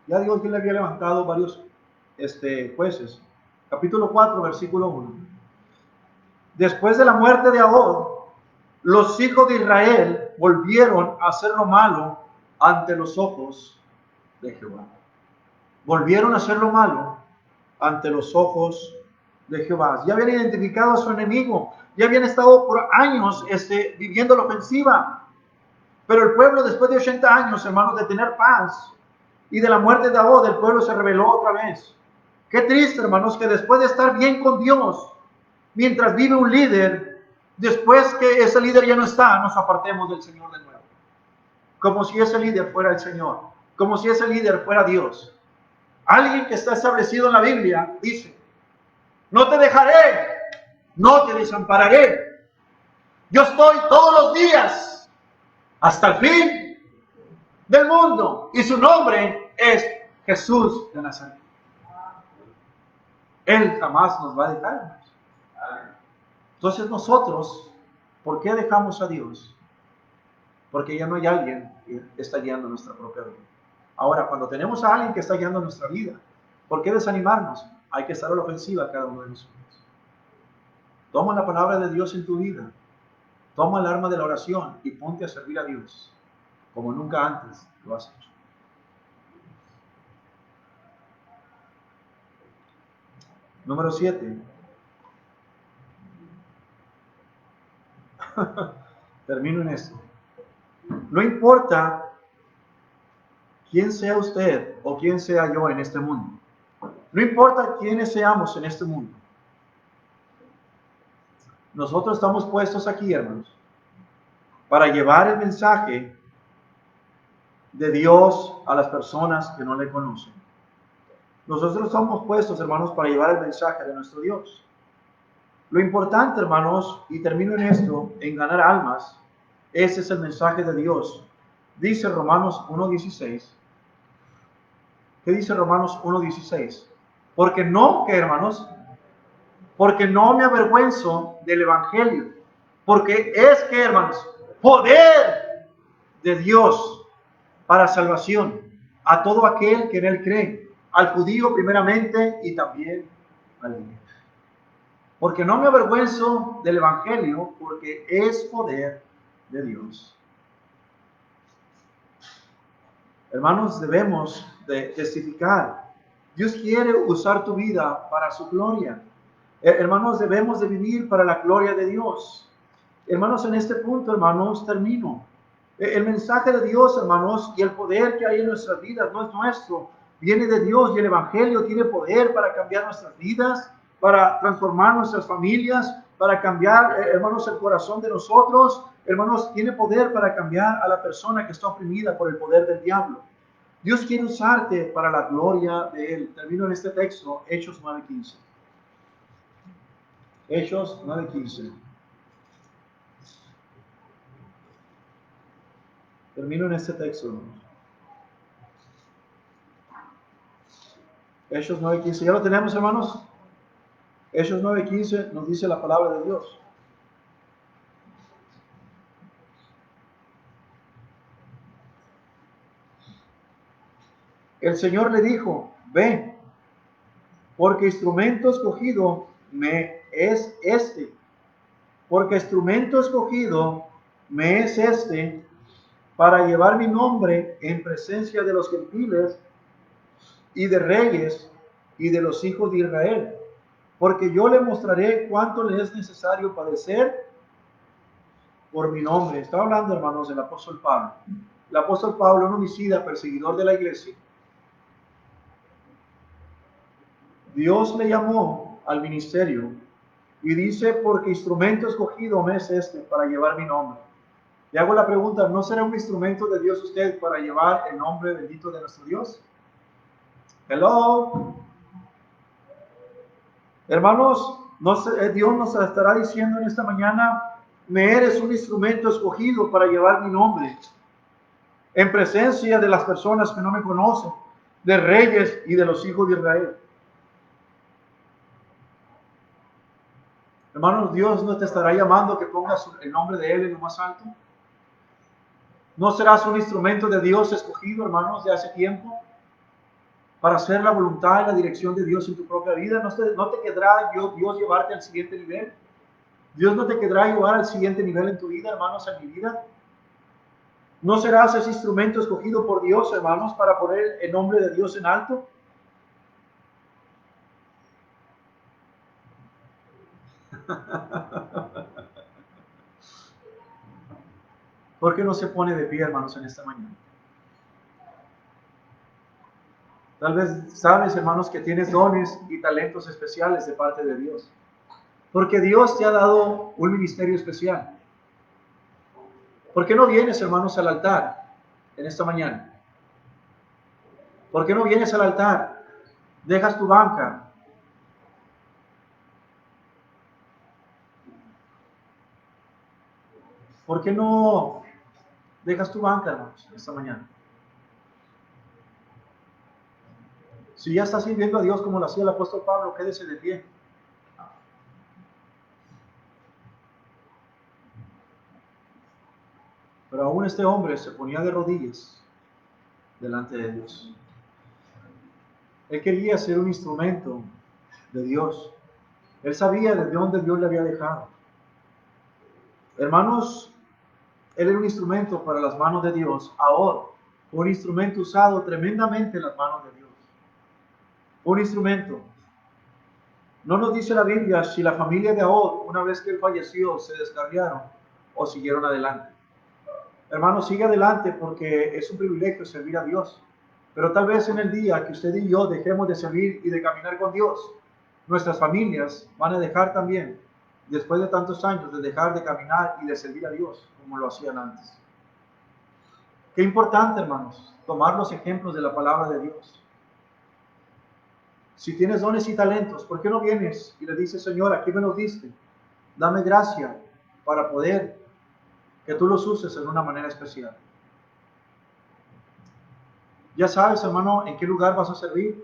Ya Dios le había levantado varios jueces. Capítulo 4, versículo 1. Después de la muerte de Ahod, los hijos de Israel volvieron a hacer lo malo ante los ojos de Jehová. volvieron a hacer lo malo ante los ojos de Jehová. Ya habían identificado a su enemigo, ya habían estado por años viviendo la ofensiva. Pero el pueblo, después de 80 años, hermanos, de tener paz y de la muerte de Ahod, el pueblo se rebeló otra vez. Qué triste, hermanos, que después de estar bien con Dios, mientras vive un líder, después que ese líder ya no está, nos apartemos del Señor de nuevo. Como si ese líder fuera el Señor, como si ese líder fuera Dios. Alguien que está establecido en la Biblia dice: no te dejaré, no te desampararé. Yo estoy todos los días hasta el fin del mundo. Y su nombre es Jesús de Nazaret. Él jamás nos va a dejar. Entonces nosotros, ¿por qué dejamos a Dios? Porque ya no hay alguien que está guiando nuestra propia vida. Ahora, cuando tenemos a alguien que está guiando nuestra vida, ¿por qué desanimarnos? Hay que estar a la ofensiva cada uno de nosotros. Toma la palabra de Dios en tu vida. Toma el arma de la oración y ponte a servir a Dios como nunca antes lo has hecho. Número 7. Termino en esto. No importa quién sea usted o quién sea yo en este mundo. No importa quiénes seamos en este mundo. Nosotros estamos puestos aquí, hermanos, para llevar el mensaje de Dios a las personas que no le conocen. Nosotros estamos puestos, hermanos, para llevar el mensaje de nuestro Dios. Lo importante, hermanos, y termino en esto, en ganar almas, ese es el mensaje de Dios. Dice Romanos 1:16. ¿Qué dice Romanos 1:16? Porque no, ¿qué, hermanos? Porque no me avergüenzo del Evangelio. Porque es, ¿qué, hermanos? Poder de Dios para salvación a todo aquel que en él cree, al judío primeramente y también al griego. Porque no me avergüenzo del Evangelio, porque es poder de Dios. Hermanos, debemos de testificar. Dios quiere usar tu vida para su gloria. Hermanos, debemos de vivir para la gloria de Dios. Hermanos, en este punto, hermanos, termino. El mensaje de Dios, hermanos, y el poder que hay en nuestras vidas no es nuestro, viene de Dios, y el Evangelio tiene poder para cambiar nuestras vidas, para transformar nuestras familias, para cambiar, hermanos, el corazón de nosotros. Hermanos, tiene poder para cambiar a la persona que está oprimida por el poder del diablo. Dios quiere usarte para la gloria de Él. Termino en este texto, Hechos 9:15. Hechos 9:15. Termino en este texto, hermanos. Hechos 9:15. ¿Ya lo tenemos, hermanos? Hechos 9:15 nos dice la palabra de Dios. El Señor le dijo: ve, porque instrumento escogido me es este. Porque instrumento escogido me es este para llevar mi nombre en presencia de los gentiles y de reyes y de los hijos de Israel. Porque yo le mostraré cuánto le es necesario padecer por mi nombre. Está hablando, hermanos, del apóstol Pablo. El apóstol Pablo, un homicida, perseguidor de la iglesia. Dios le llamó al ministerio y dice: porque instrumento escogido me es este para llevar mi nombre. Le hago la pregunta: ¿no será un instrumento de Dios usted para llevar el nombre bendito de nuestro Dios? Hello. Hermanos, Dios nos estará diciendo en esta mañana: me eres un instrumento escogido para llevar mi nombre en presencia de las personas que no me conocen, de reyes y de los hijos de Israel. Hermanos, Dios no te estará llamando que pongas el nombre de Él en lo más alto. ¿No serás un instrumento de Dios escogido, hermanos, de hace tiempo, para hacer la voluntad y la dirección de Dios en tu propia vida? ¿No te quedará Dios llevarte al siguiente nivel? ¿Dios no te quedará llevar al siguiente nivel en tu vida, hermanos, en mi vida? ¿No serás ese instrumento escogido por Dios, hermanos, para poner el nombre de Dios en alto? ¿Por qué no se pone de pie, hermanos, en esta mañana? Tal vez sabes, hermanos, que tienes dones y talentos especiales de parte de Dios. Porque Dios te ha dado un ministerio especial. ¿Por qué no vienes, hermanos, al altar en esta mañana? ¿Por qué no vienes al altar? Dejas tu banca. ¿Por qué no dejas tu banca, hermanos, esta mañana? Si ya estás sirviendo a Dios como lo hacía el apóstol Pablo, quédese de pie. Pero aún este hombre se ponía de rodillas delante de Dios. Él quería ser un instrumento de Dios. Él sabía de dónde Dios le había dejado. Hermanos, él era un instrumento para las manos de Dios. Ahora, un instrumento usado tremendamente en las manos de Dios. Un instrumento. No nos dice la Biblia si la familia de Ahor, una vez que él falleció, se descarriaron o siguieron adelante. Hermanos, sigue adelante porque es un privilegio servir a Dios. Pero tal vez en el día que usted y yo dejemos de servir y de caminar con Dios, nuestras familias van a dejar también, después de tantos años, de dejar de caminar y de servir a Dios como lo hacían antes. Qué importante, hermanos, tomar los ejemplos de la palabra de Dios. Si tienes dones y talentos, ¿por qué no vienes y le dices, Señor, aquí me los diste? Dame gracia para poder que tú los uses en una manera especial. Ya sabes, hermano, en qué lugar vas a servir.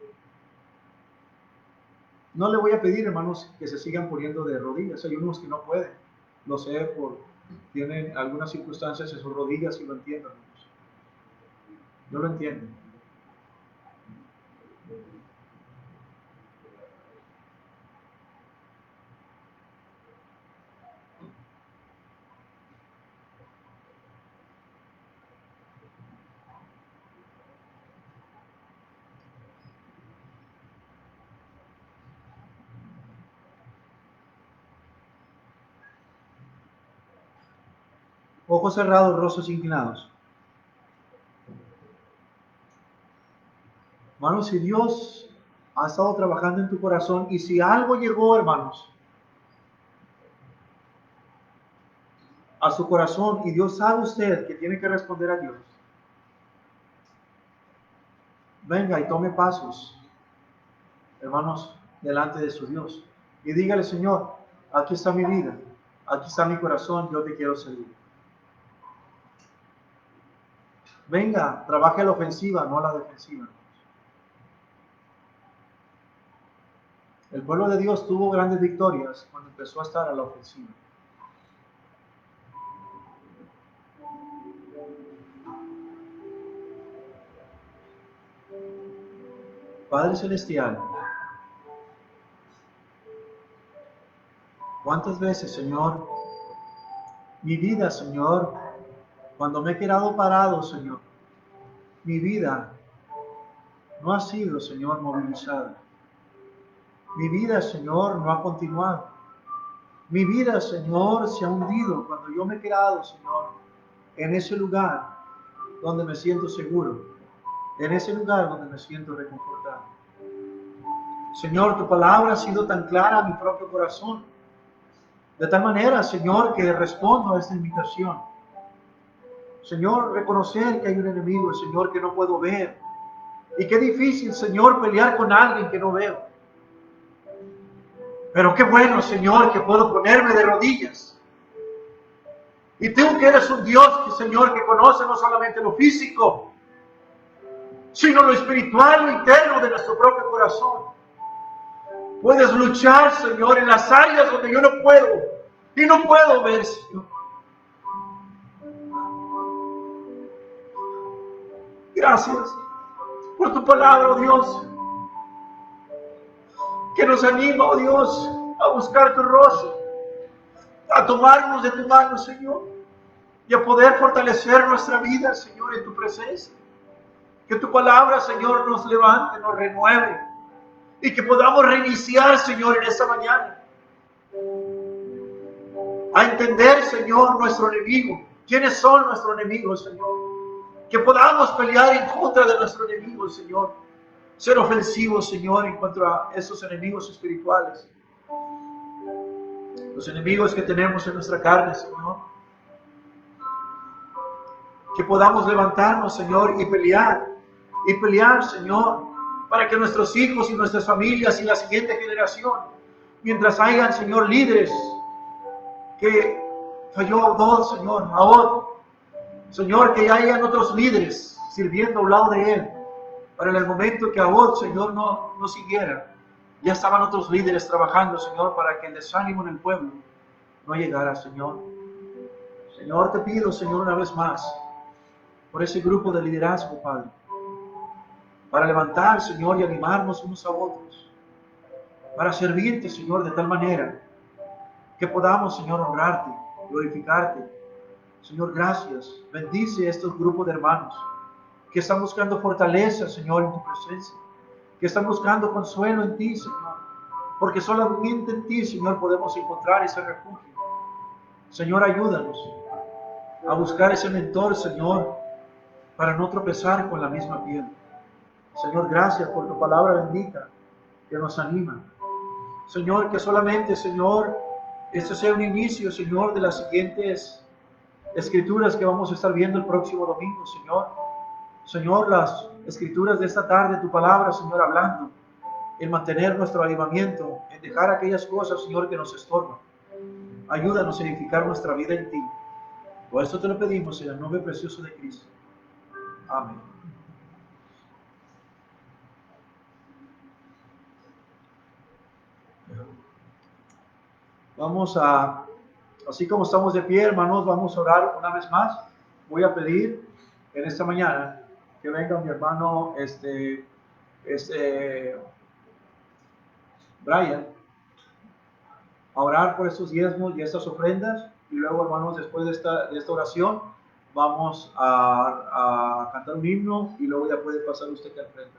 No le voy a pedir, hermanos, que se sigan poniendo de rodillas. Hay unos que no pueden. Lo sé, tienen algunas circunstancias en sus rodillas y lo entiendo, hermanos. Yo lo entiendo. Ojos cerrados, rostros inclinados. Hermanos, si Dios ha estado trabajando en tu corazón y si algo llegó, hermanos, a su corazón y Dios sabe usted que tiene que responder a Dios, venga y tome pasos, hermanos, delante de su Dios. Y dígale, Señor, aquí está mi vida, aquí está mi corazón, yo te quiero servir. Venga, trabaje a la ofensiva, no a la defensiva. El pueblo de Dios tuvo grandes victorias cuando empezó a estar a la ofensiva. Padre Celestial, ¿cuántas veces, Señor, mi vida, Señor, cuando me he quedado parado, Señor, mi vida no ha sido, Señor, movilizada? Mi vida, Señor, no ha continuado. Mi vida, Señor, se ha hundido cuando yo me he quedado, Señor, en ese lugar donde me siento seguro, en ese lugar donde me siento reconfortado. Señor, tu palabra ha sido tan clara a mi propio corazón, de tal manera, Señor, que respondo a esta invitación. Señor, reconocer que hay un enemigo, Señor, que no puedo ver. Y qué difícil, Señor, pelear con alguien que no veo. Pero qué bueno, Señor, que puedo ponerme de rodillas. Y tú que eres un Dios, Señor, que conoce no solamente lo físico, sino lo espiritual, lo interno de nuestro propio corazón. Puedes luchar, Señor, en las áreas donde yo no puedo. Y no puedo ver, Señor. Gracias por tu palabra, oh Dios, que nos anima, oh Dios, a buscar tu rostro, a tomarnos de tu mano, Señor, y a poder fortalecer nuestra vida, Señor, en tu presencia. Que tu palabra, Señor, nos levante, nos renueve, y que podamos reiniciar, Señor, en esta mañana. A entender, Señor, nuestro enemigo. quiénes son nuestros enemigos, Señor. Que podamos pelear en contra de nuestros enemigos, Señor. Ser ofensivos, Señor, en contra de esos enemigos espirituales. Los enemigos que tenemos en nuestra carne, Señor. Que podamos levantarnos, Señor, y pelear, Señor, para que nuestros hijos y nuestras familias y la siguiente generación, mientras hayan, Señor, líderes que falló dos, Señor, ahora, Señor, que hayan otros líderes sirviendo a un lado de Él, para en el momento que ahora, Señor, no siguiera, ya estaban otros líderes trabajando, Señor, para que el desánimo en el pueblo no llegara, Señor. Señor, te pido, Señor, una vez más, por ese grupo de liderazgo, Padre, para levantar, Señor, y animarnos unos a otros, para servirte, Señor, de tal manera que podamos, Señor, honrarte, glorificarte. Señor, gracias. Bendice a estos grupos de hermanos que están buscando fortaleza, Señor, en tu presencia, que están buscando consuelo en ti, Señor, porque solamente en ti, Señor, podemos encontrar ese refugio. Señor, ayúdanos a buscar ese mentor, Señor, para no tropezar con la misma piel. Señor, gracias por tu palabra bendita que nos anima. Señor, que solamente, Señor, este sea un inicio, Señor, de las siguientes escrituras que vamos a estar viendo el próximo domingo, Señor. Señor, las escrituras de esta tarde, tu palabra, Señor, hablando, en mantener nuestro avivamiento, en dejar aquellas cosas, Señor, que nos estorban. Ayúdanos a edificar nuestra vida en ti. Por esto te lo pedimos en el nombre precioso de Cristo. Amén. Vamos a, así como estamos de pie, hermanos, vamos a orar una vez más. Voy a pedir en esta mañana que venga mi hermano Brian a orar por estos diezmos y estas ofrendas. Y luego, hermanos, después de esta oración, vamos a cantar un himno y luego ya puede pasar usted que al frente.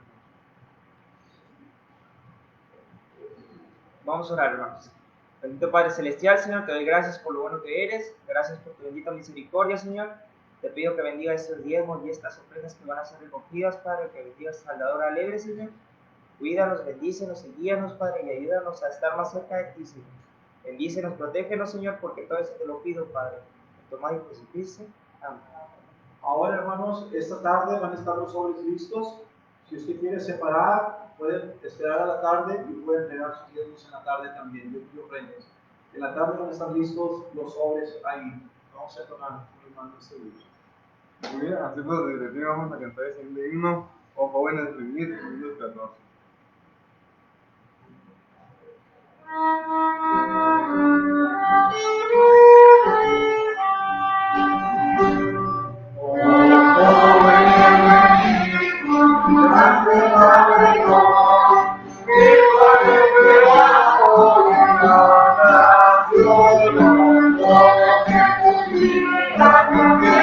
Vamos a orar, hermanos. Bendito Padre Celestial, Señor, te doy gracias por lo bueno que eres. Gracias por tu bendita misericordia, Señor. Te pido que bendiga estos diezmos y estas ofrendas que van a ser recogidas, Padre. Que bendiga Salvador Alegre, Señor. Cuídanos, bendícenos y guíanos, Padre, y ayúdanos a estar más cerca de ti, Señor. Bendícenos, protégenos, Señor, porque todo eso te lo pido, Padre. En tu madre Jesucristo. Amén. Ahora, hermanos, esta tarde van a estar los sobres listos. Si usted quiere separar, pueden esperar a la tarde y pueden entregar sus diezmos en la tarde también. Yo ofrendas. En la tarde van a estar listos los sobres ahí. Vamos a tomar, hermano, este gusto. Muy bien, así pues desde aquí vamos a cantar ese himno, o jóvenes vivir, himno 14. Thank you.